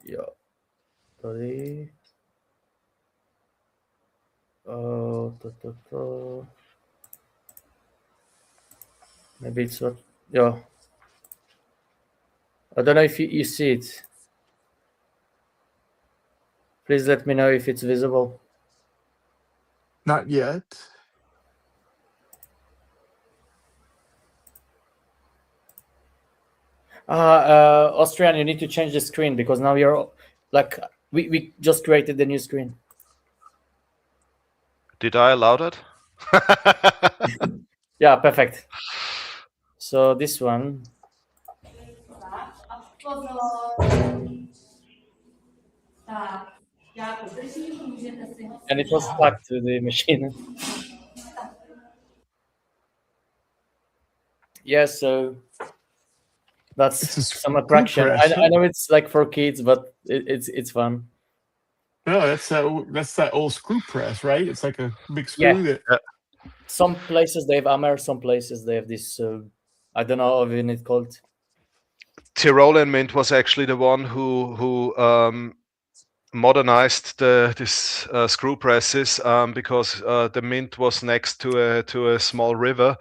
Yeah, sorry. Maybe it's not. Yeah, I don't know if you see it. Please let me know if it's visible. Not yet. Austrian, you need to change the screen because now you're like we just created the new screen. Did I allow that? Yeah, perfect. So this one. And it was stuck to the machine. Yeah, so that's It's a some screw attraction. I, press, I huh? know it's like for kids, but it's fun. No, that's that old screw press, right? It's like a big Yeah, screw that. some places they have hammer, some places they have this. I don't know how it's called. Tyrolean Mint was actually the one who modernized this screw presses because the mint was next to a small river,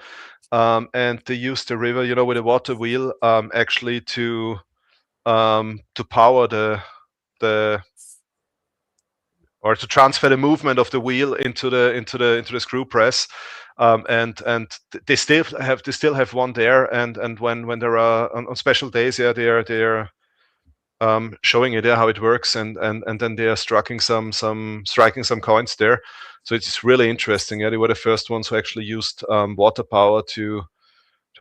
and they used the river, with a water wheel, actually to power the or to transfer the movement of the wheel into the screw press. And they still have one there, and when there are on special days, yeah, they're showing it, yeah, how it works, and then they are striking some coins there. So it's really interesting. Yeah, they were the first ones who actually used water power to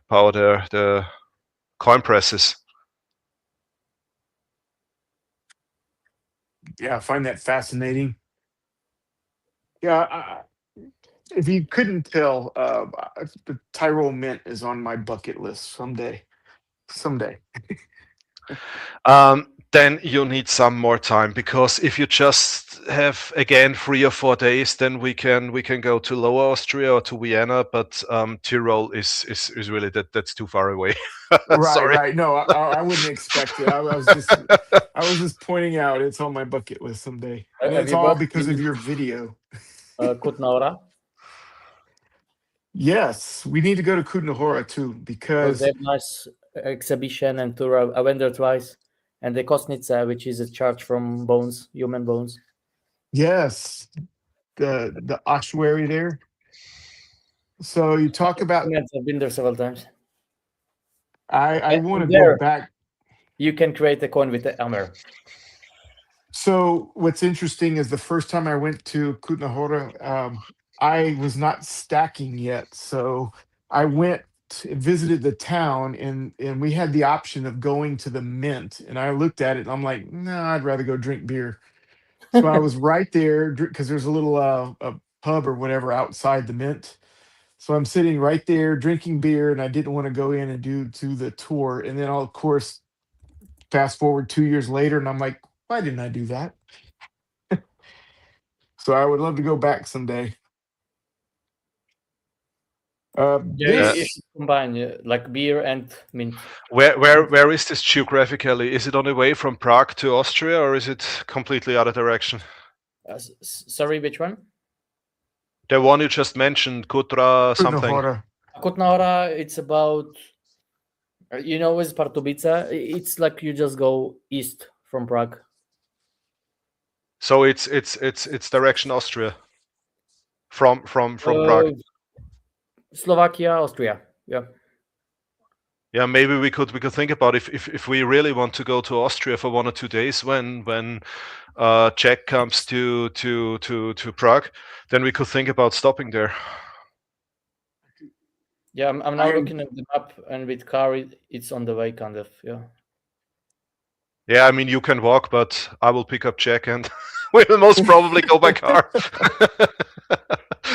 power the coin presses. Yeah, I find that fascinating. Yeah, if you couldn't tell, the Tyrol Mint is on my bucket list someday. Someday. Then you need some more time, because if you just have again 3 or 4 days, then we can go to Lower Austria or to Vienna, but Tyrol is really that's too far away. Right, Sorry. right. No, I wouldn't expect it. I was just pointing out it's on my bucket list someday, and Have it's you all both because of been your video. Kutnaura? Yes, we need to go to Kutna too Because they because have nice exhibition and tour. I went there twice, and the Kostnica, which is a church from bones, human bones. Yes, the ossuary there. So you talk about. I've been there several times. I want to And go there, back. you can create a coin with the hammer. So what's interesting is the first time I went to Kutna Hora, I was not stacking yet. So I went visited the town, and we had the option of going to the mint. And I looked at it and I'm like, no, I'd rather go drink beer. So I was right there because there's a little a pub or whatever outside the mint. So I'm sitting right there drinking beer, and I didn't want to go in and do the tour. And then I'll, of course, fast forward 2 years later, and I'm like, why didn't I do that? So I would love to go back someday. Yeah, you This should combine like beer and mint. Where is this geographically? Is it on the way from Prague to Austria, or is it completely other direction? Sorry, which one? The one you just mentioned, Kutra something. Kutna Hora, it's about, you know, is Pardubice. It's like you just go east from Prague. So it's direction Austria. From Prague. Slovakia, Austria. Yeah. Yeah, maybe we could think about if we really want to go to Austria for 1 or 2 days when Jack comes to Prague, then we could think about stopping there. Yeah, I'm now looking at the map, and with car, it's on the way, kind of. Yeah. Yeah, I mean, you can walk, but I will pick up Jack, and we will most probably go by car.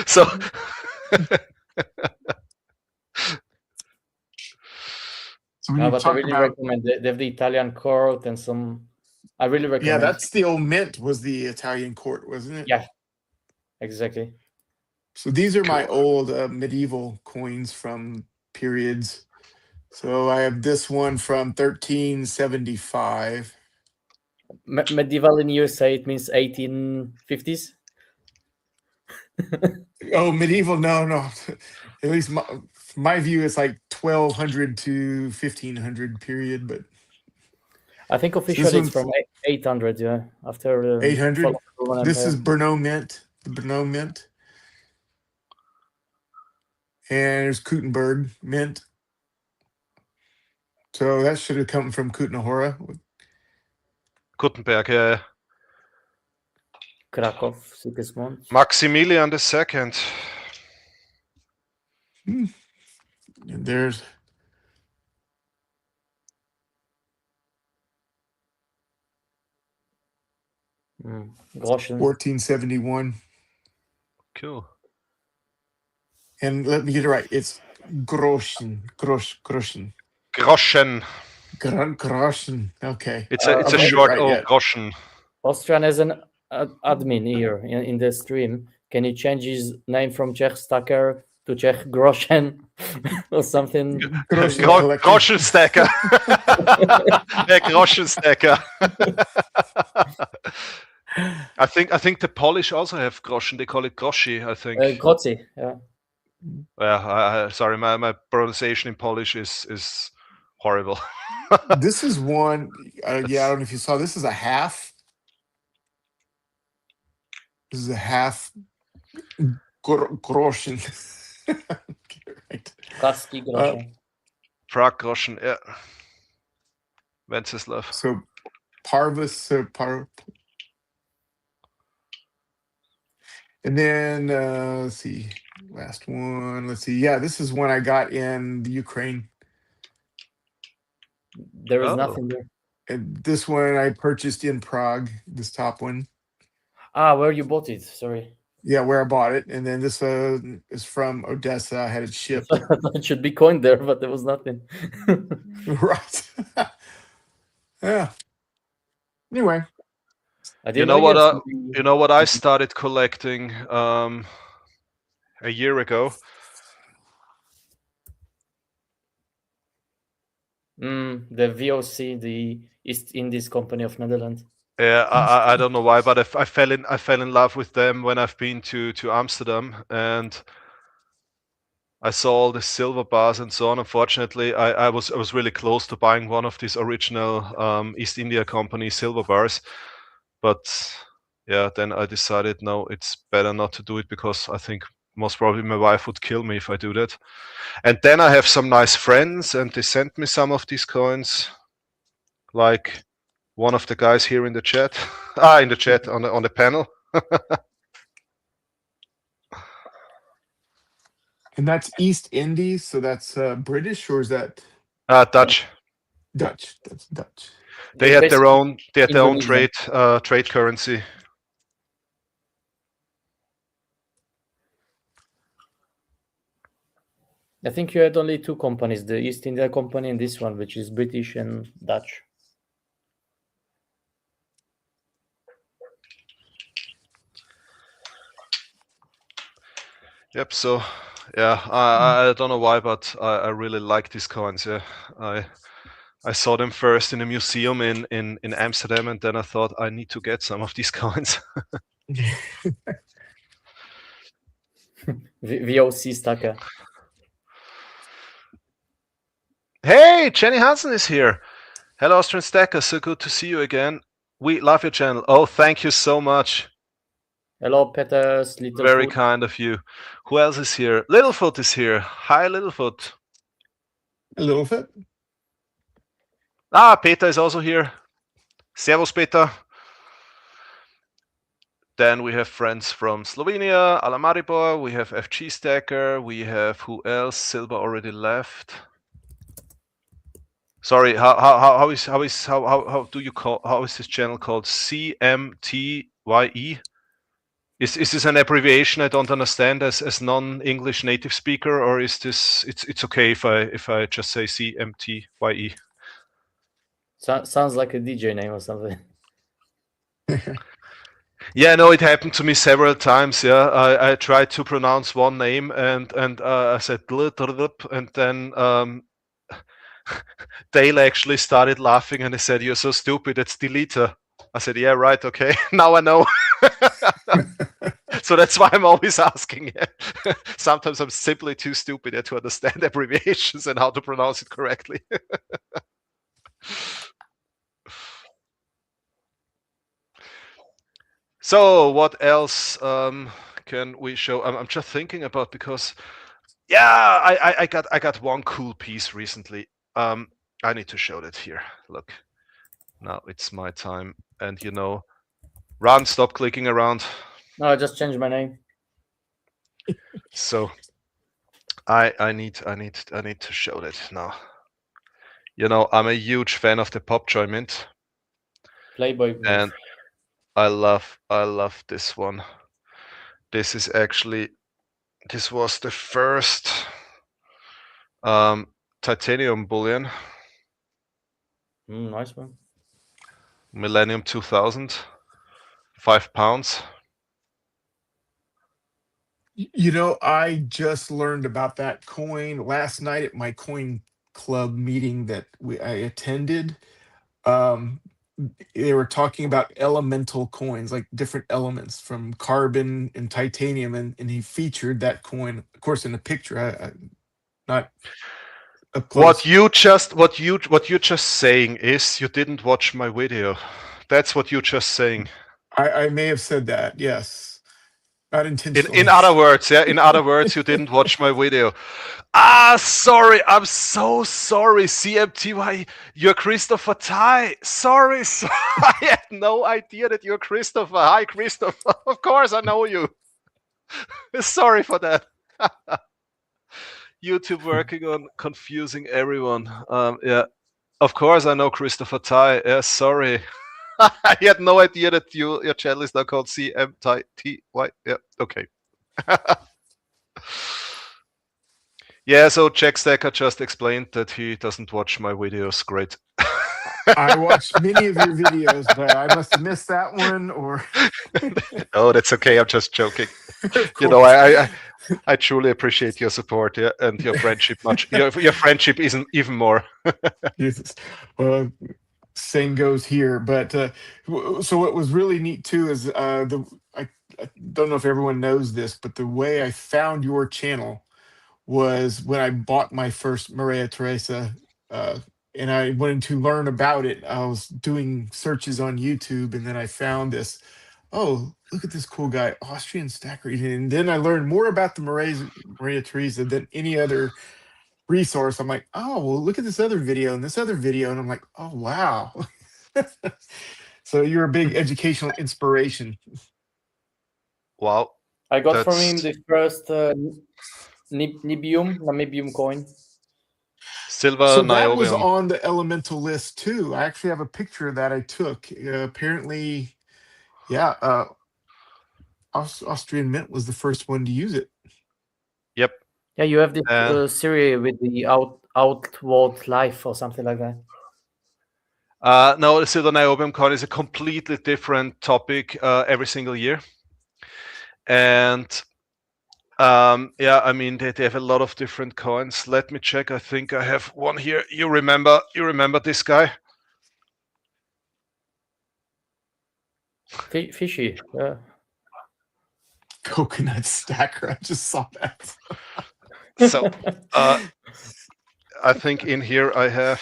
So. So when you but I talk really about, recommend they have the Italian court and some. I really recommend. yeah, that's the old mint was the Italian court, wasn't it? Yeah, exactly. So these are my old medieval coins from periods. So I have this one from 1375. Medieval in USA, it means 1850s. Oh, medieval? No. At least my view is like 1200 to 1500 period, but I think officially it's from 800. Yeah, after 800. This is Brno mint, the Brno mint, and there's Gutenberg mint. So that should have come from Kutna Hora. Gutenberg, yeah. Krakow, Sigismund. Maximilian II. And there's Groschen. 1471. Cool. And let me get it right. It's Groschen. Groschen. Groschen. Groschen. Okay. It's a short right, Groschen. Austrian has an admin here in the stream. Can you change his name from Czech Stacker to Czech Groschen or something? Groschen Stacker. Groschen Stacker. I think the Polish also have Groschen. They call it Groshi, I think. Grozi, yeah. Yeah, sorry, my pronunciation in Polish is horrible. This is one. Yeah, I don't know if you saw. This is a half. This is a half Groschen. Right. Praski Groschen. Prague Groschen, yeah. Wenceslav. So Parvis, and then let's see, last one. Let's see. Yeah, this is one I got in the Ukraine. There is nothing there. And this one I purchased in Prague. This top one. Where you bought it? Sorry. Yeah, where I bought it, and then this is from Odessa. I had it shipped. It should be coined there, but there was nothing. Right. Yeah. Anyway, you know what I started collecting a year ago. The VOC, the East Indies Company of Netherlands. Yeah, I don't know why, but I fell in love with them when I've been to Amsterdam, and I saw all the silver bars and so on. Unfortunately, I was really close to buying one of these original East India Company silver bars, but yeah, then I decided no, it's better not to do it because I think most probably my wife would kill me if I do that. And then I have some nice friends, and they sent me some of these coins, like one of the guys here in the chat. In the chat on the panel. And that's East Indies, so that's British, or is that Dutch. Dutch? That's Dutch. They had their Basically own. They had their own Indonesian. trade currency. I think you had only two companies, the East India Company and this one, which is British and Dutch. Yep. So, yeah, I don't know why, but I really like these coins. Yeah, I saw them first in a museum in Amsterdam, and then I thought I need to get some of these coins. VOC stacker. Hey, Jenny Hansen is here. Hello, Austrian Stacker. So good to see you again. We love your channel. Oh, thank you so much. Hello, Peters, Littlefoot. Very kind of you. Who else is here? Littlefoot is here. Hi, Littlefoot. Littlefoot. Peter is also here. Servus, Peter. Then we have friends from Slovenia, Alamaribor. We have FG Stacker. We have who else? Silva already left. Sorry, how do you call, how is this channel called? CMTYE? Is this an abbreviation I don't understand as non-English native speaker, or is this it's okay if I just say CMTYE? Sounds like a DJ name or something. Yeah, no, it happened to me several times. Yeah, I tried to pronounce one name and I said and then Dale actually started laughing and he said, "You're so stupid. It's deleter." I said, "Yeah, right. Okay, now I know." So that's why I'm always asking. Sometimes I'm simply too stupid to understand abbreviations and how to pronounce it correctly. So what else can we show? I'm just thinking about, because yeah, I got one cool piece recently. I need to show that here. Look, now it's my time, and run, stop clicking around. No, I just changed my name. So I need to show that now. I'm a huge fan of the Popjoy Mint. Playboy. And I love this one. This is actually, this was the first titanium bullion. Nice one. Millennium 2000, £5. I just learned about that coin last night at my coin club meeting that I attended. They were talking about elemental coins, like different elements from carbon and titanium, and he featured that coin, of course, in a picture. I not up close. What you're just saying is you didn't watch my video. That's what you're just saying. I may have said that, yes. Not intentionally. In other words, you didn't watch my video. Sorry, I'm so sorry, CMTY. You're Christopher Tai. Sorry, I had no idea that you're Christopher. Hi, Christopher. Of course, I know you. Sorry for that. YouTube working on confusing everyone. Yeah, of course I know Christopher Tai. Yeah, sorry. I had no idea that your channel is now called CMTY. Yeah, okay. Yeah, so Jack Stacker just explained that he doesn't watch my videos. Great. I watched many of your videos, but I must have missed that one, or Oh, that's okay. I'm just joking. Of course. I truly appreciate your support, yeah, and your friendship much. Your friendship isn't even more. Jesus. Well, same goes here. But so what was really neat too is I don't know if everyone knows this, but the way I found your channel was when I bought my first Maria Teresa, and I wanted to learn about it. I was doing searches on YouTube, and then I found this oh, look at this cool guy, Austrian stacker. And then I learned more about the Maria Theresa than any other resource. I'm like, oh, well, look at this other video and this other video. And I'm like, oh, wow. So you're a big educational inspiration. Wow. I got from him the first Namibium coin. Silver So that was niobium. on the elemental list too. I actually have a picture that I took. Apparently, yeah, Austrian Mint was the first one to use it. Yep. Yeah, you have this series with the Outward Life or something like that. No, the silver niobium coin is a completely different topic every single year. And yeah, I mean, they have a lot of different coins. Let me check. I think I have one here. You remember this guy? Fishy, yeah. Coconut stacker. I just saw that. So I think in here I have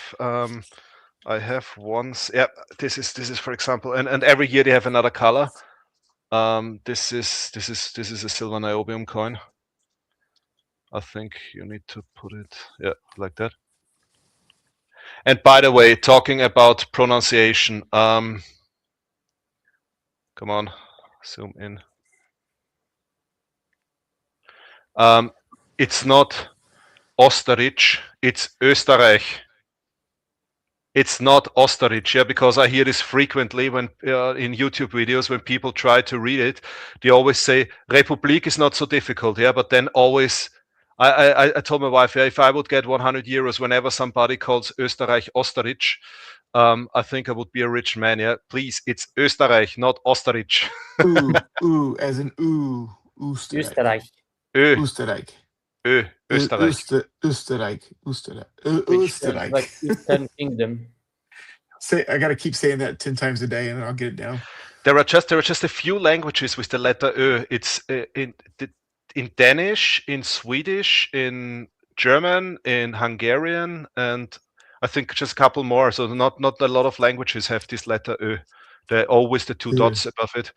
ones. Yeah, this is for example, and every year they have another color. This is a silver niobium coin. I think you need to put it, yeah, like that. And by the way, talking about pronunciation, come on, zoom in. It's not Osterreich, it's Österreich. It's not Osterreich, yeah, because I hear this frequently when in YouTube videos when people try to read it, they always say Republik is not so difficult, yeah, but then always I told my wife, yeah, if I would get 100 euros whenever somebody calls Österreich Osterreich, I think I would be a rich man, yeah. Please, it's Österreich, not Osterreich. Ooh, as in ooh, Österreich. Österreich. Österreich. Österreich. Like Eastern Kingdom. Say, I gotta keep saying that 10 times a day, and I'll get it down. There are just a few languages with the letter Ö. It's in Danish, in Swedish, in German, in Hungarian, and I think just a couple more. So not a lot of languages have this letter Ö. They're always the two dots above it.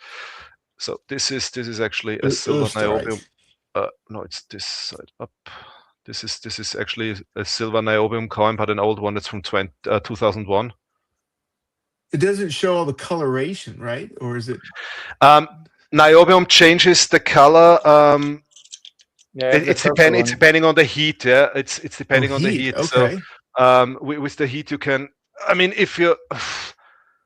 So this is actually a silver niobium. No, it's this side up. This is actually a silver niobium coin, but an old one that's from 2001. It doesn't show all the coloration, right? Or is it? Niobium changes the color. Yeah, it's depending on the heat. Yeah, it's depending on the heat. Okay. So with the heat, you can. I mean, if you.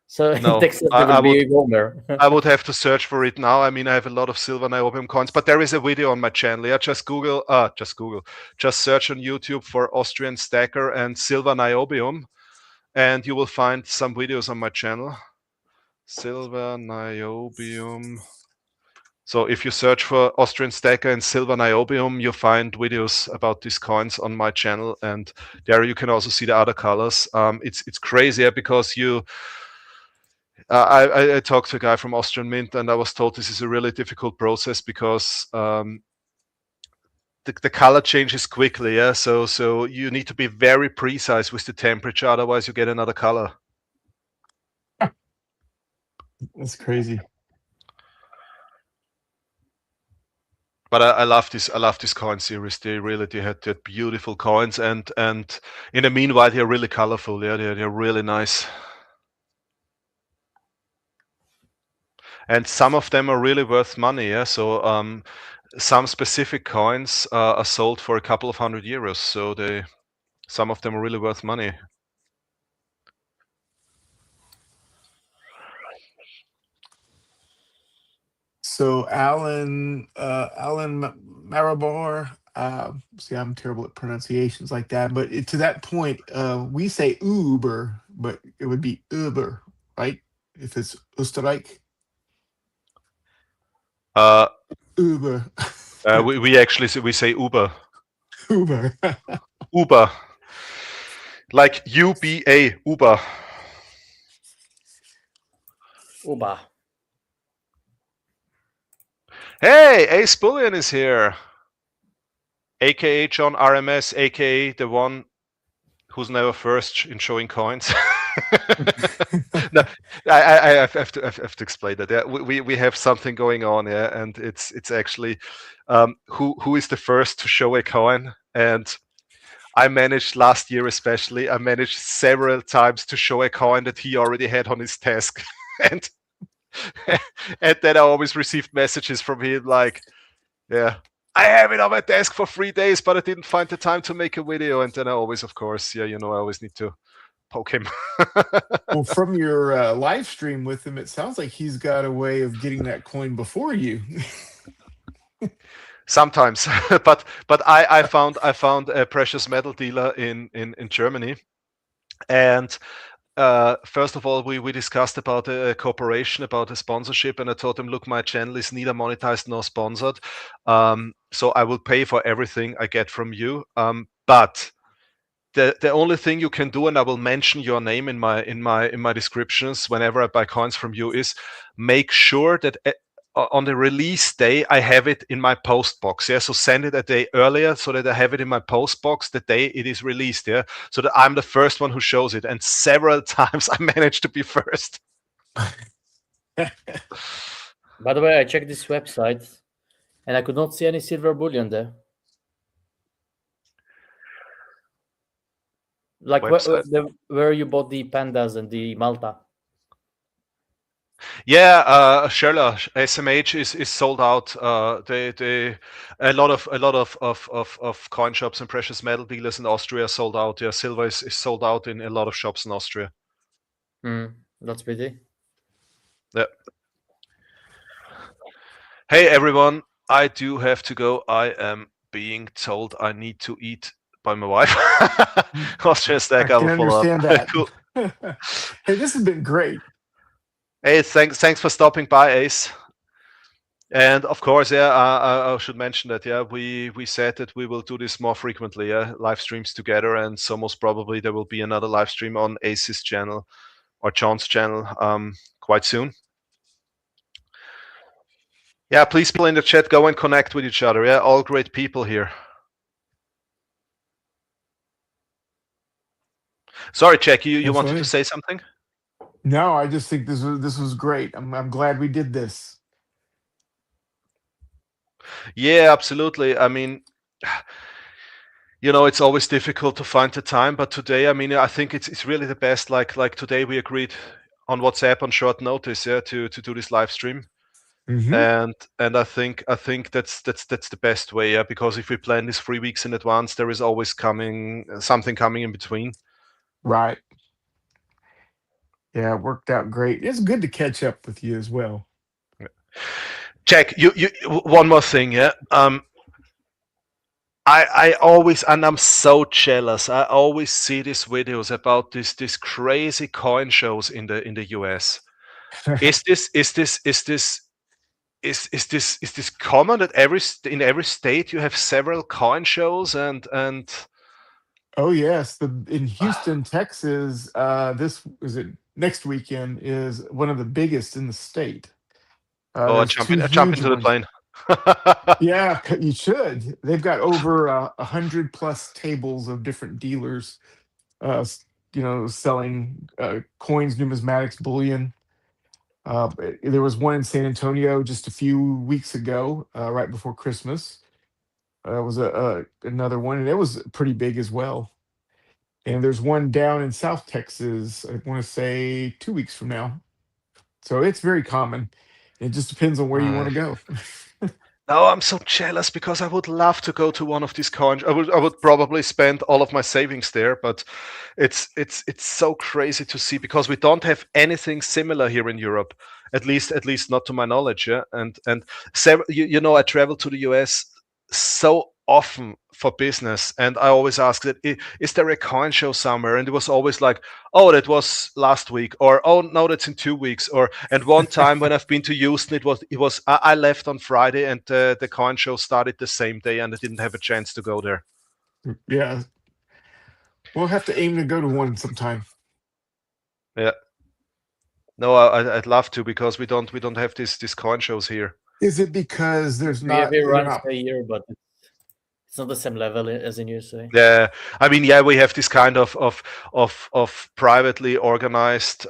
So no, Texas will be warmer. I would have to search for it now. I mean, I have a lot of silver niobium coins, but there is a video on my channel. Yeah, just search on YouTube for Austrian stacker and silver niobium, and you will find some videos on my channel. Silver niobium. So if you search for Austrian stacker and silver niobium, you find videos about these coins on my channel, and there you can also see the other colors. It's crazy, yeah, because you. I talked to a guy from Austrian Mint, and I was told this is a really difficult process because the color changes quickly. Yeah, so you need to be very precise with the temperature, otherwise you get another color. That's crazy. But I love this coin series. They had beautiful coins, and in the meanwhile they're really colorful. Yeah, they're really nice. And some of them are really worth money. Yeah, so some specific coins are sold for a couple of €100. So some of them are really worth money. So Alan Maribor, see, I'm terrible at pronunciations like that, but to that point, we say Uber, but it would be Uber, right? If it's Österreich. Uber. We say Uber. Uber. Uber. Like UBA, Uber. Uber. Hey, Ace Bullion is here. AKA John RMS, AKA the one who's never first in showing coins. No, I have to explain that. Yeah, we have something going on. Yeah, and it's actually who is the first to show a coin. And I managed last year, especially. I managed several times to show a coin that he already had on his desk, and and then I always received messages from him like, "Yeah, I have it on my desk for 3 days, but I didn't find the time to make a video." And then I always, of course, yeah, I always need to poke him. Well, from your live stream with him, it sounds like he's got a way of getting that coin before you. Sometimes, but I found a precious metal dealer in Germany, and first of all, we discussed about a cooperation, about a sponsorship, and I told him, look, my channel is neither monetized nor sponsored, so I will pay for everything I get from you, but the only thing you can do, and I will mention your name in my descriptions whenever I buy coins from you, is make sure that on the release day I have it in my post box. Yeah, so send it a day earlier so that I have it in my post box the day it is released. Yeah, so that I'm the first one who shows it. And several times I managed to be first. By the way, I checked this website and I could not see any silver bullion there. Like where you bought the pandas and the Malta. Yeah, Sherla SMH is sold out. They a lot of coin shops and precious metal dealers in Austria sold out. Yeah, silver is sold out in a lot of shops in Austria. That's pity. Yeah. Hey everyone, I do have to go. I am being told I need to eat by my wife. Austrian Stack, I will follow understand up. that. Cool. Hey, this has been great. Hey, thanks for stopping by, Ace. And of course, yeah, I should mention that, yeah, we said that we will do this more frequently, yeah, live streams together, and so most probably there will be another live stream on Ace's channel or John's channel quite soon. Yeah, please, people in the chat, go and connect with each other. Yeah, all great people here. Sorry, Jack, you wanted to say something? No, I just think this was great. I'm glad we did this. Yeah, absolutely. I mean, it's always difficult to find the time, but today, I mean, I think it's really the best. Like today, we agreed on WhatsApp on short notice, yeah, to do this live stream. And I think that's the best way, yeah, because if we plan this 3 weeks in advance, there is always something coming in between. Right. Yeah, it worked out great. It's good to catch up with you as well. Jack, you one more thing, yeah. I always, and I'm so jealous. I always see these videos about this crazy coin shows in the US. Is this common that in every state you have several coin shows and Oh yes, in Houston, Texas, this is it next weekend is one of the biggest in the state. There's two jump huge into the ones. plane. Yeah, you should. They've got over 100+ tables of different dealers, selling coins, numismatics, bullion. There was one in San Antonio just a few weeks ago, right before Christmas. Was another one, and it was pretty big as well. And there's one down in South Texas, I want to say 2 weeks from now. So it's very common. It just depends on where you want to go. No, I'm so jealous because I would love to go to one of these coins. I would probably spend all of my savings there, but it's so crazy to see because we don't have anything similar here in Europe. At least not to my knowledge. Yeah, and I travel to the US so often for business, and I always ask that, is there a coin show somewhere? And it was always like, oh, that was last week, or oh no, that's in 2 weeks, or and one time when I've been to Houston, it was I left on Friday and the coin show started the same day, and I didn't have a chance to go there. Yeah, we'll have to aim to go to one sometime. Yeah. No, I'd love to because we don't have these coin shows here. Is it because there's We have not? it runs a year, but it's It's not the same level as in USA. Yeah, I mean, yeah, we have this kind of privately organized.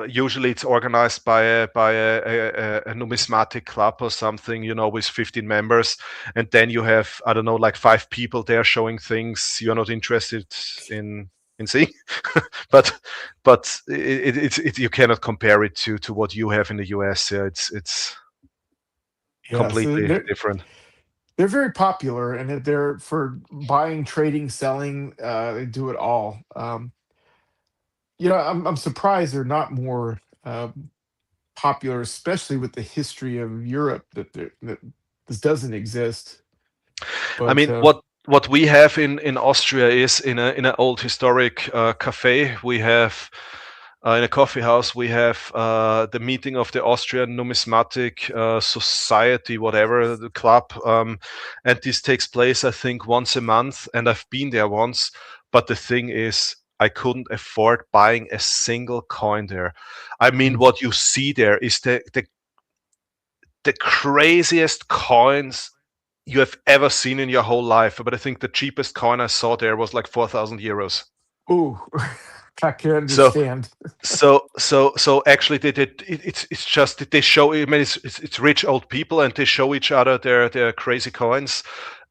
Usually, it's organized by a numismatic club or something, with 15 members, and then you have, I don't know, like 5 people there showing things you're not interested in seeing. but it's you cannot compare it to what you have in the US. Yeah, it's Yeah, so completely different. they're very popular, and they're for buying, trading, selling. They do it all. I'm surprised they're not more popular, especially with the history of Europe that this doesn't exist. I But mean, what we have in Austria is in an old historic cafe. We have in a coffee house. We have the meeting of the Austrian Numismatic Society, whatever the club, and this takes place, I think, once a month. And I've been there once, but the thing is, I couldn't afford buying a single coin there. I mean, what you see there is the craziest coins you have ever seen in your whole life. But I think the cheapest coin I saw there was like 4,000 euros. ooh, I can So, understand. so actually, it's just they show. I mean, it's rich old people, and they show each other their crazy coins.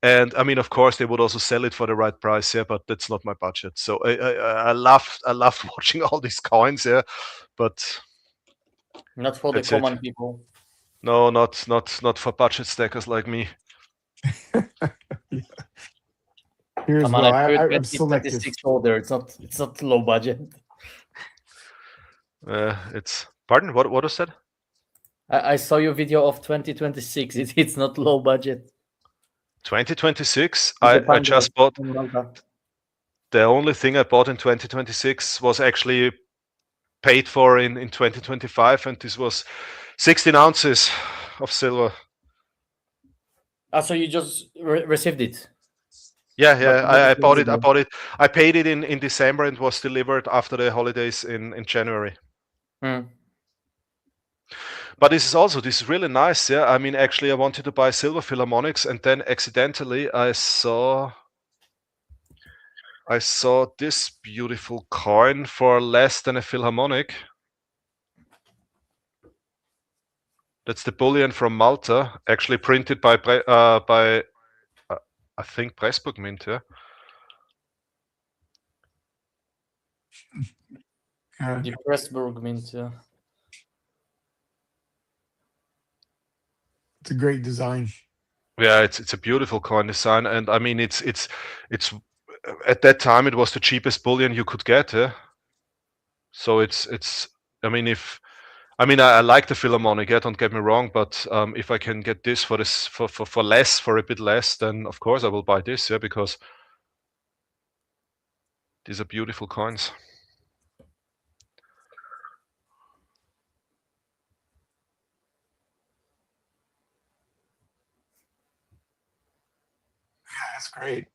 And I mean, of course, they would also sell it for the right price. Yeah, but that's not my budget. So I love watching all these coins. Yeah, but Not for the that's it. common people. No, not for budget stackers like me. Here as Come on, well. I I'm selective. 2026 order. It's not low budget. It's pardon. What was that? I saw your video of 2026. It's not low budget. 2026. With the I just bought. in Malta. The only thing I bought in 2026 was actually paid for in 2025, and this was 16 ounces of silver. So you just received it? Yeah, But I bought it. visible. I paid it in December and was delivered after the holidays in January. But this is really nice. Yeah, I mean, actually, I wanted to buy silver Philharmonics, and then accidentally I saw this beautiful coin for less than a Philharmonic. That's the bullion from Malta, actually printed by I think Pressburg Mint. Yeah. The Pressburg Mint. Yeah. It's a great design. Yeah, it's a beautiful coin design, and I mean it's at that time it was the cheapest bullion you could get. Yeah. So it's I mean I like the Philharmonic. Yeah, don't get me wrong, but if I can get this for less, for a bit less, then of course I will buy this. Yeah, because these are beautiful coins. Yeah, that's great.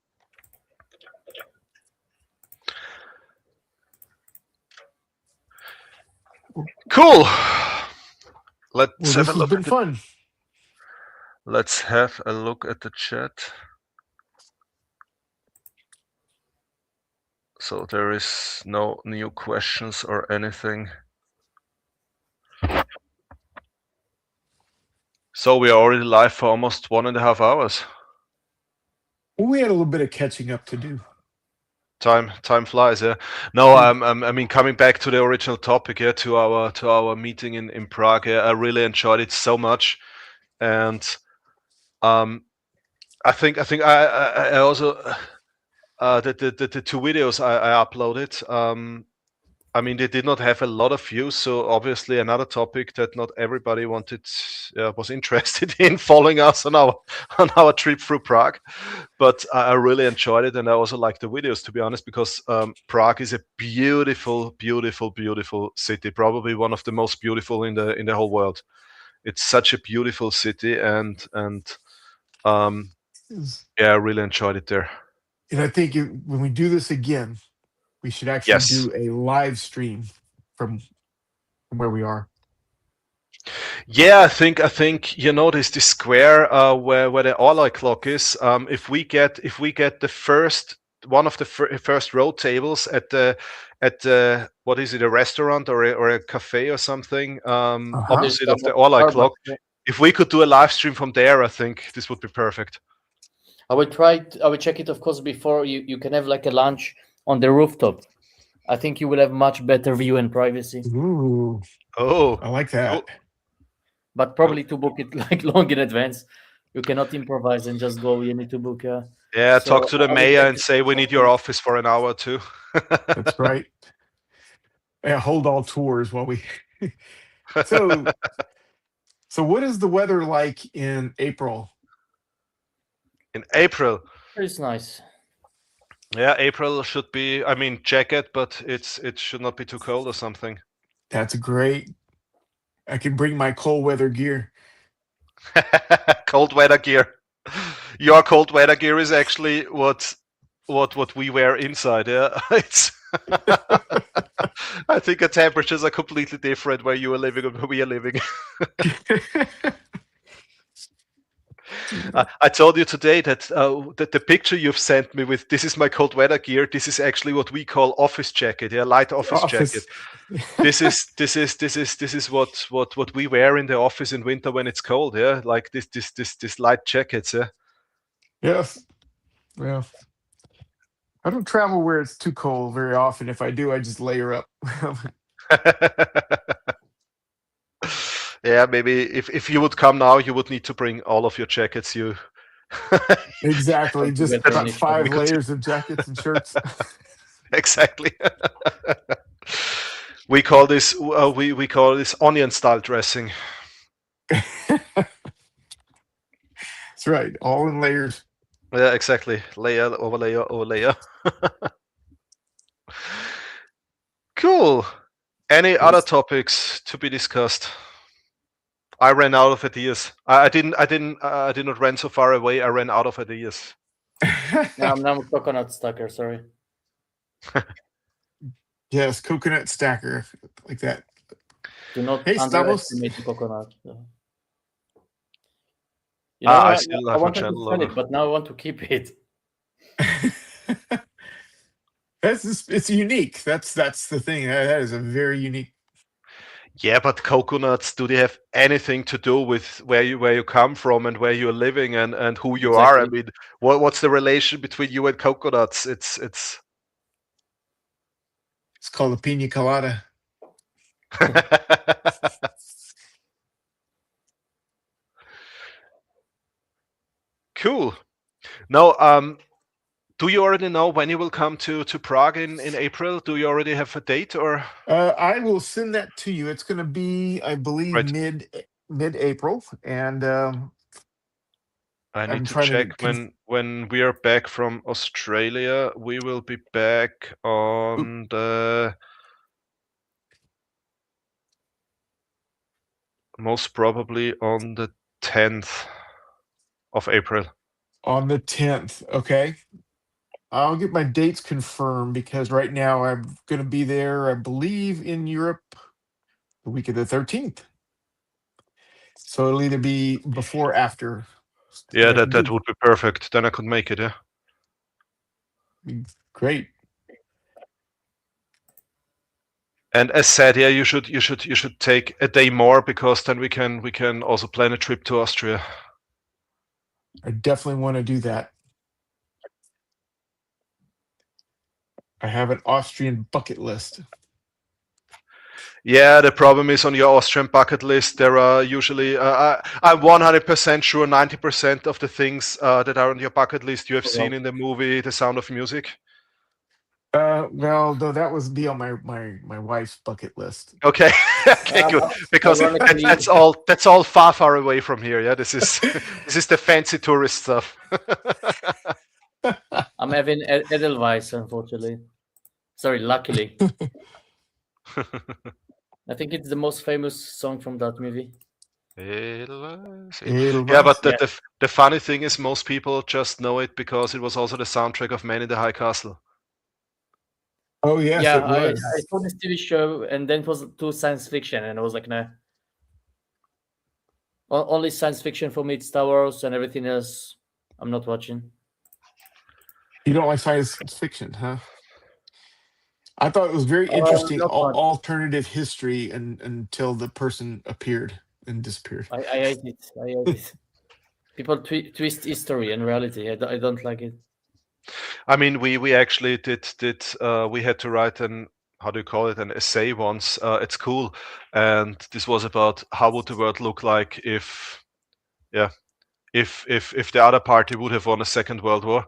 Cool. Let's Well, have this a has look. been fun. Let's have a look at the chat. So there is no new questions or anything. So we are already live for almost 1.5 hours. Well, we had a little bit of catching up to do. Time flies. Yeah. No, I mean, coming back to the original topic, yeah, to our meeting in Prague. Yeah, I really enjoyed it so much, and I think I also the 2 videos I uploaded. I mean, they did not have a lot of views, so obviously another topic that not everybody was interested in following us on our trip through Prague. But I really enjoyed it, and I also like the videos, to be honest, because Prague is a beautiful, beautiful, beautiful city. Probably one of the most beautiful in the whole world. It's such a beautiful city, and yeah, I really enjoyed it there. And I think when we do this again, we should actually Yes. do a live stream from where we are. Yeah, I think this square where the alloy clock is. If we get the first one of the first row tables at the what is it, a restaurant or a cafe or something, Uh-huh. There's opposite of the alloy clock. Starbucks. Yeah. If we could do a live stream from there, I think this would be perfect. I will check it, of course, before you can have like a lunch on the rooftop. I think you will have much better view and privacy. Ooh, Oh, I like that. cool. But Cool. probably to book it like long in advance. You cannot improvise and just go. You need to book. Yeah. Yeah, So talk to the I will mayor check and it say we need your beforehand. office for an hour or two. That's right. Yeah, hold all tours while we. So, so what is the weather like in April? In April. It's nice. Yeah, April should be, I mean, jacket, but it should not be too cold or something. That's great. I can bring my cold weather gear. Cold weather gear. Your cold weather gear is actually what we wear inside. Yeah, it's. I think the temperatures are completely different where you are living and where we are living. I told you today that the picture you've sent me with this is my cold weather gear. This is actually what we call office jacket. Yeah, light office jacket. Office. This is what we wear in the office in winter when it's cold. Yeah, like this light jackets. Yeah. Yes. Well, I don't travel where it's too cold very often. If I do, I just layer up. Yeah, maybe if you would come now, you would need to bring all of your jackets. You Exactly. Just Better on about each other. five layers of jackets and shirts. exactly. We call this we call this onion style dressing. That's right. All in layers. Yeah, exactly. Layer over layer over layer. Cool. Any other Yes. topics to be discussed? I ran out of ideas. I did not run so far away. I ran out of ideas. Now I'm coconut stacker. Sorry. Yes, coconut stacker like that. Do not Hey, Stavros. underestimate the coconut. I still I have my wanted to channel sell logo. it, but now I want to keep it. It's unique. That's the thing. That is a very unique. Yeah, but coconuts, do they have anything to do with where you come from and where you're living and who you are? I Exactly. mean, what's the relation between you and coconuts? It's It's called a pina colada. Cool. Now, do you already know when you will come to Prague in April? Do you already have a date or? I will send that to you. It's going to be, I believe, Right. mid April, and I I'm need to trying to. check when we are back from Australia. We will be back on the most probably on the 10th of April. On the 10th. Okay. I'll get my dates confirmed because right now I'm going to be there, I believe, in Europe the week of the 13th. So it'll either be before or after. Yeah, that I can that do. would be perfect. Then I could make it. Yeah. Great. And as said, yeah, you should take a day more because then we can also plan a trip to Austria. I definitely want to do that. I have an Austrian bucket list. Yeah, the problem is on your Austrian bucket list, there are usually, I'm 100% sure 90% of the things that are on your bucket list you have seen in the movie The Sound of Music. Well, though that was be on my wife's bucket list. Okay, okay, good. Because Ironically, that's all far away from here. Yeah, this is this is the fancy tourist stuff. I'm having Edelweiss, unfortunately. Sorry, luckily. I think it's the most famous song from that movie. Yeah, but the funny thing is most people just know it because it was also the soundtrack of Man in the High Castle. Oh yes, Yeah, it was. I saw this TV show and then it was too science fiction and I was like, nah. Only science fiction for me, it's Star Wars, and everything else I'm not watching. You don't like science fiction, huh? I thought it was very interesting, Not much. alternative history, until the person appeared and disappeared. I hate it. I hate it. People twist history and reality. I don't like it. I mean, we actually did we had to write an, how do you call it, an essay once at school, and this was about how would the world look like if, yeah, if the other party would have won a Second World War,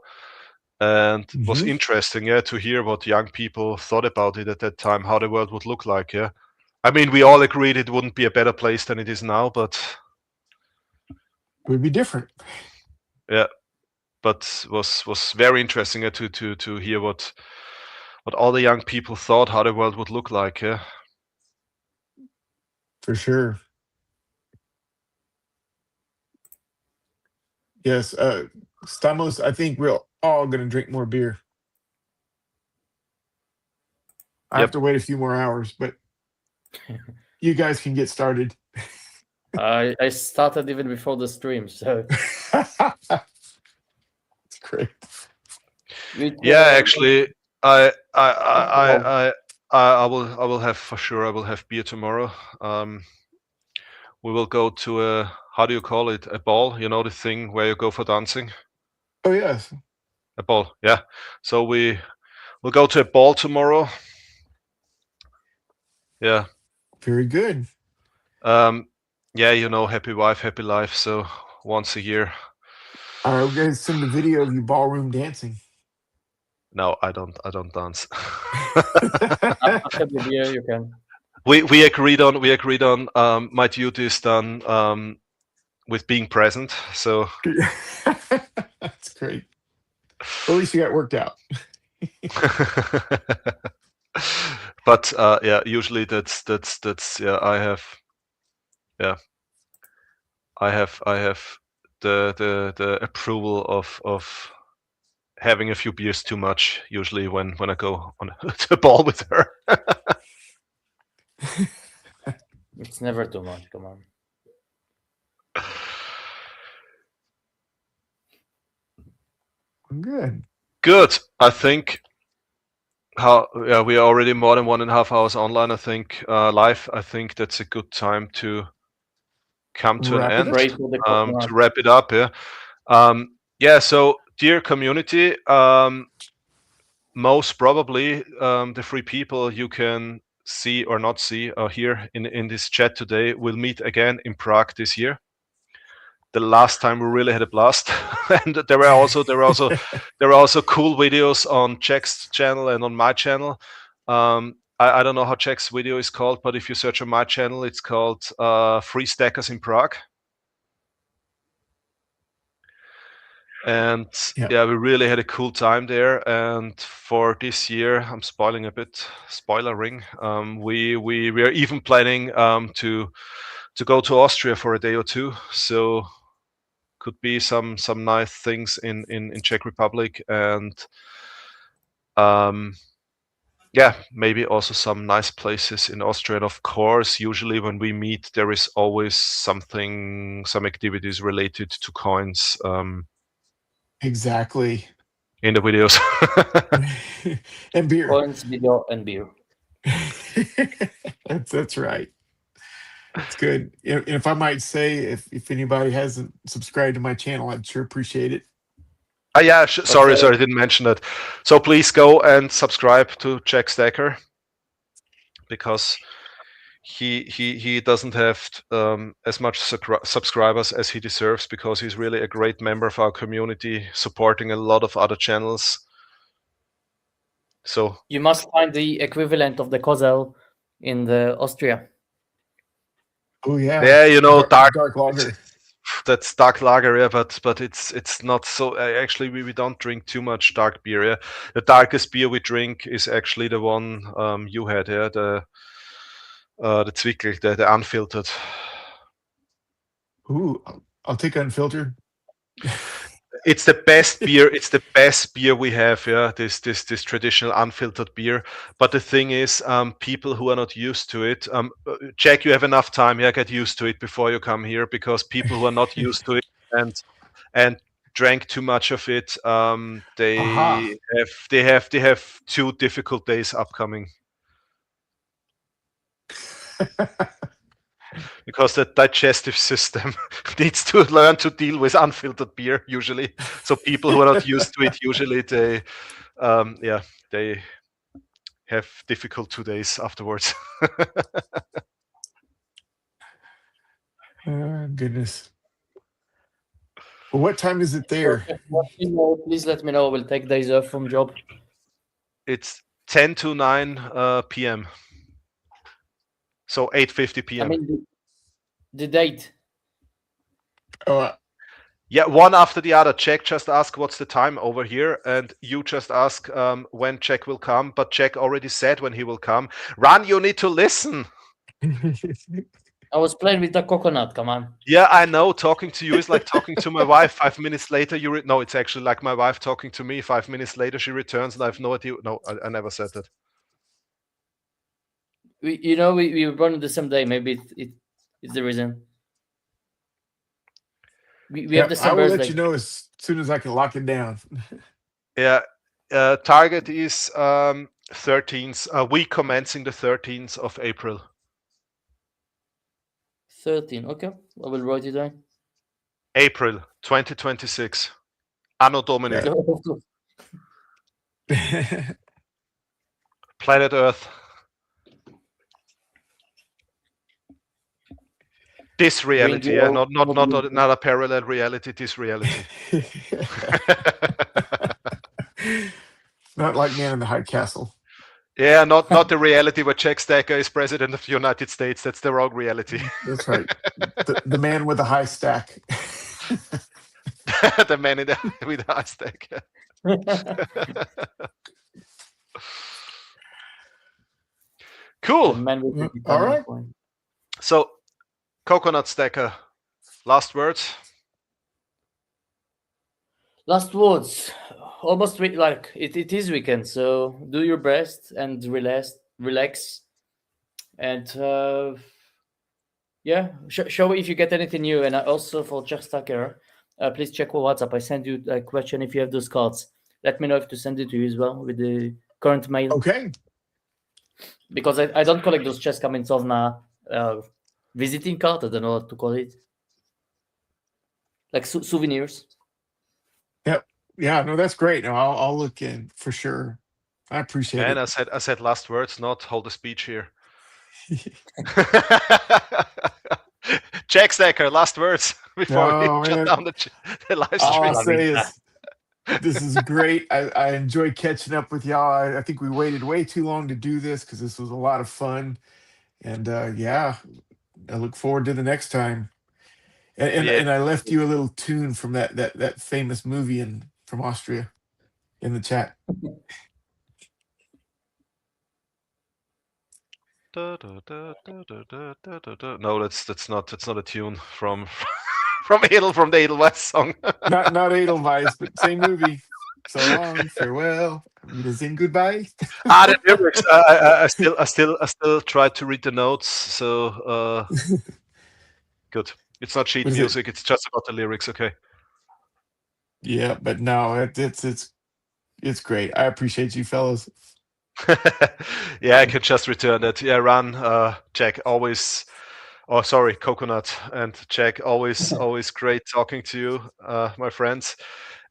and it was Hmm. interesting, yeah, to hear what young people thought about it at that time, how the world would look like, yeah. I mean, we all agreed it wouldn't be a better place than it is now, but It would be different. yeah, but was very interesting to hear what all the young people thought how the world would look like, yeah. For sure. Yes. Stamos, I think we're all going to drink more beer. I have Yep. to wait a few more hours, but you guys can get started. I started even before the stream, so That's great. Yeah, actually, I will have, for sure, I will have beer tomorrow. We will go to a, how do you call it, a ball, you know, the thing where you go for dancing, Oh, yes. a ball, yeah. So we'll go to a ball tomorrow. Yeah. Very good. Yeah, you know, happy wife, happy life. So once a year. All right, we're going to send the video of you ballroom dancing. No, I don't dance. after the beer you can. We agreed on my duty is done with being present. So That's great. Well, at least you got worked out. but yeah, usually that's yeah, I have the approval of having a few beers too much usually when I go on to a ball with her. It's never too much. Come on. Good. Good. I think yeah, we are already more than 1.5 hours online. I think live. I think that's a good time to come to an Wrap it end, up. Pray for the corona. to wrap it up. Yeah. Yeah. So, dear community, most probably the three people you can see or not see or hear in this chat today will meet again in Prague this year. The last time we really had a blast, and there were also cool videos on Jack's channel and on my channel. I don't know how Jack's video is called, but if you search on my channel, it's called Free Stackers in Prague. And Yep. yeah, we really had a cool time there. And for this year, I'm spoiling a bit, spoilering. We are even planning to go to Austria for a day or two. So could be some nice things in Czech Republic, and yeah, maybe also some nice places in Austria. And of course, usually when we meet, there is always some activities related to coins. Exactly. In the videos. And beer. Coins, video, and beer. That's right. It's good. If I might say, if anybody hasn't subscribed to my channel, I'd sure appreciate it. Yeah, sorry, I didn't mention that. So please go and subscribe to Jack Stacker, because he doesn't have as much subscribers as he deserves, because he's really a great member of our community, supporting a lot of other channels. So you must find the equivalent of the Kozel in the Austria. Oh yeah. Yeah, you know, dark lager. That's dark lager, yeah, but it's not so. Actually, we don't drink too much dark beer. Yeah, the darkest beer we drink is actually the one you had, yeah, the Zwickel, the unfiltered. Ooh, I'll take unfiltered. it's the best beer. It's the best beer we have. Yeah, this traditional unfiltered beer. But the thing is, people who are not used to it, Jack, you have enough time. Yeah, get used to it before you come here, because people who are not used to it and drank too much of it, Aha. they have 2 difficult days upcoming, because the digestive system needs to learn to deal with unfiltered beer usually. So people who are not used to it, usually they have difficult 2 days afterwards. Oh, goodness. Well, what time is it So, there? please let me know. We'll take days off from job. It's 10 to 9 p.m. So 8:50 I p.m. mean, the date. Oh, Yeah, one after the other. Jack just ask what's the time over here, and you just ask when Jack will come. But Jack already said when he will come. Ran, you need to listen. I was playing with the coconut. Come on. Yeah, I know. Talking to you is like talking to my wife. 5 minutes later, no, it's actually like my wife talking to me. 5 minutes later, she returns, and I have no idea. No, I never said that. We were born on the same day. Maybe it's the reason. We have Yep, the I same will let birthday. you know as soon as I can lock it down. Yeah. Target is 13th. Week commencing the 13th of April. 13. Okay, I will write it down. April 2026. Anno Domini. Yeah. Planet Earth. This reality, yeah, not a parallel reality. This reality. Not like Man in the High Castle. Yeah, not the reality where Jack Stacker is president of the United States. That's the wrong reality. That's right. The man with the high stack. The man with the high stack. Cool. The man with the All right. point. So, Coconut Stacker, last words. Last words. Almost like it is weekend, so do your best and relax, and yeah, show if you get anything new. And also for Jack Stacker, please check WhatsApp. I send you a question if you have those cards. Let me know if to send it to you as well with the current mail. Okay. Because I don't collect those chess Kamentsovna visiting card. I don't know what to call it. Like souvenirs. Yep. Yeah. No, that's great. No, I'll look in for sure. I appreciate Man, it. I said last words, not hold a speech here. Jack Stacker, last words before we shut down the live All stream. I'll say is this is great. I enjoyed catching up with y'all. I think we waited way too long to do this because this was a lot of fun. And yeah, I look forward to the next time. And I left you a little tune from that famous movie from Austria in the chat. No, that's not a tune from from the Edelweiss song. Not Edelweiss, but same movie. So long, farewell, Wiedersehen, goodbye. The lyrics. I still try to read the notes. So good. It's not sheet music. It's just about the lyrics. Okay. Yeah, but no, it's great. I appreciate you fellas. Yeah, I can just return that. Yeah, Ran, Jack, always. Oh, sorry, Coconut and Jack, always great talking to you, my friends.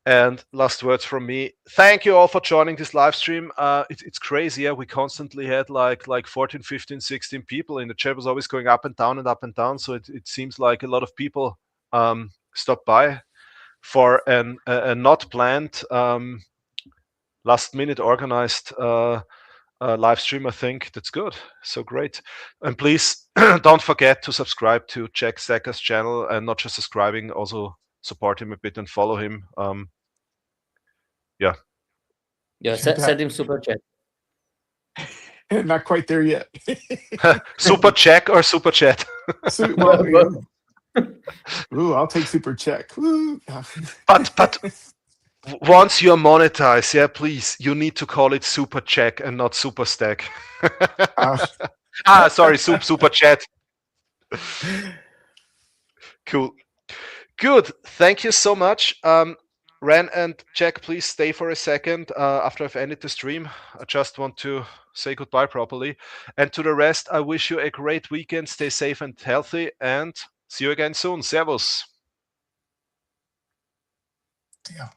And last words from me. Thank you all for joining this live stream. It's crazy. Yeah, we constantly had like 14, 15, 16 people in the chat. Was always going up and down and up and down. So it seems like a lot of people stopped by for a not planned, last minute organized live stream. I think that's good. So great. And please don't forget to subscribe to Jack Stacker's channel, and not just subscribing, also support him a bit and follow him. Yeah. Send him super chat. Not quite there yet. Super Jack or super chat? Well, Ooh, I'll take super check. Ooh. But once you're monetized, yeah, please, you need to call it super check and not super stack. Uh, Sorry, super chat. Cool. Good. Thank you so much. Ren and Jack, please stay for a second after I've ended the stream. I just want to say goodbye properly. And to the rest, I wish you a great weekend. Stay safe and healthy, and see you again soon. Servus. yeah.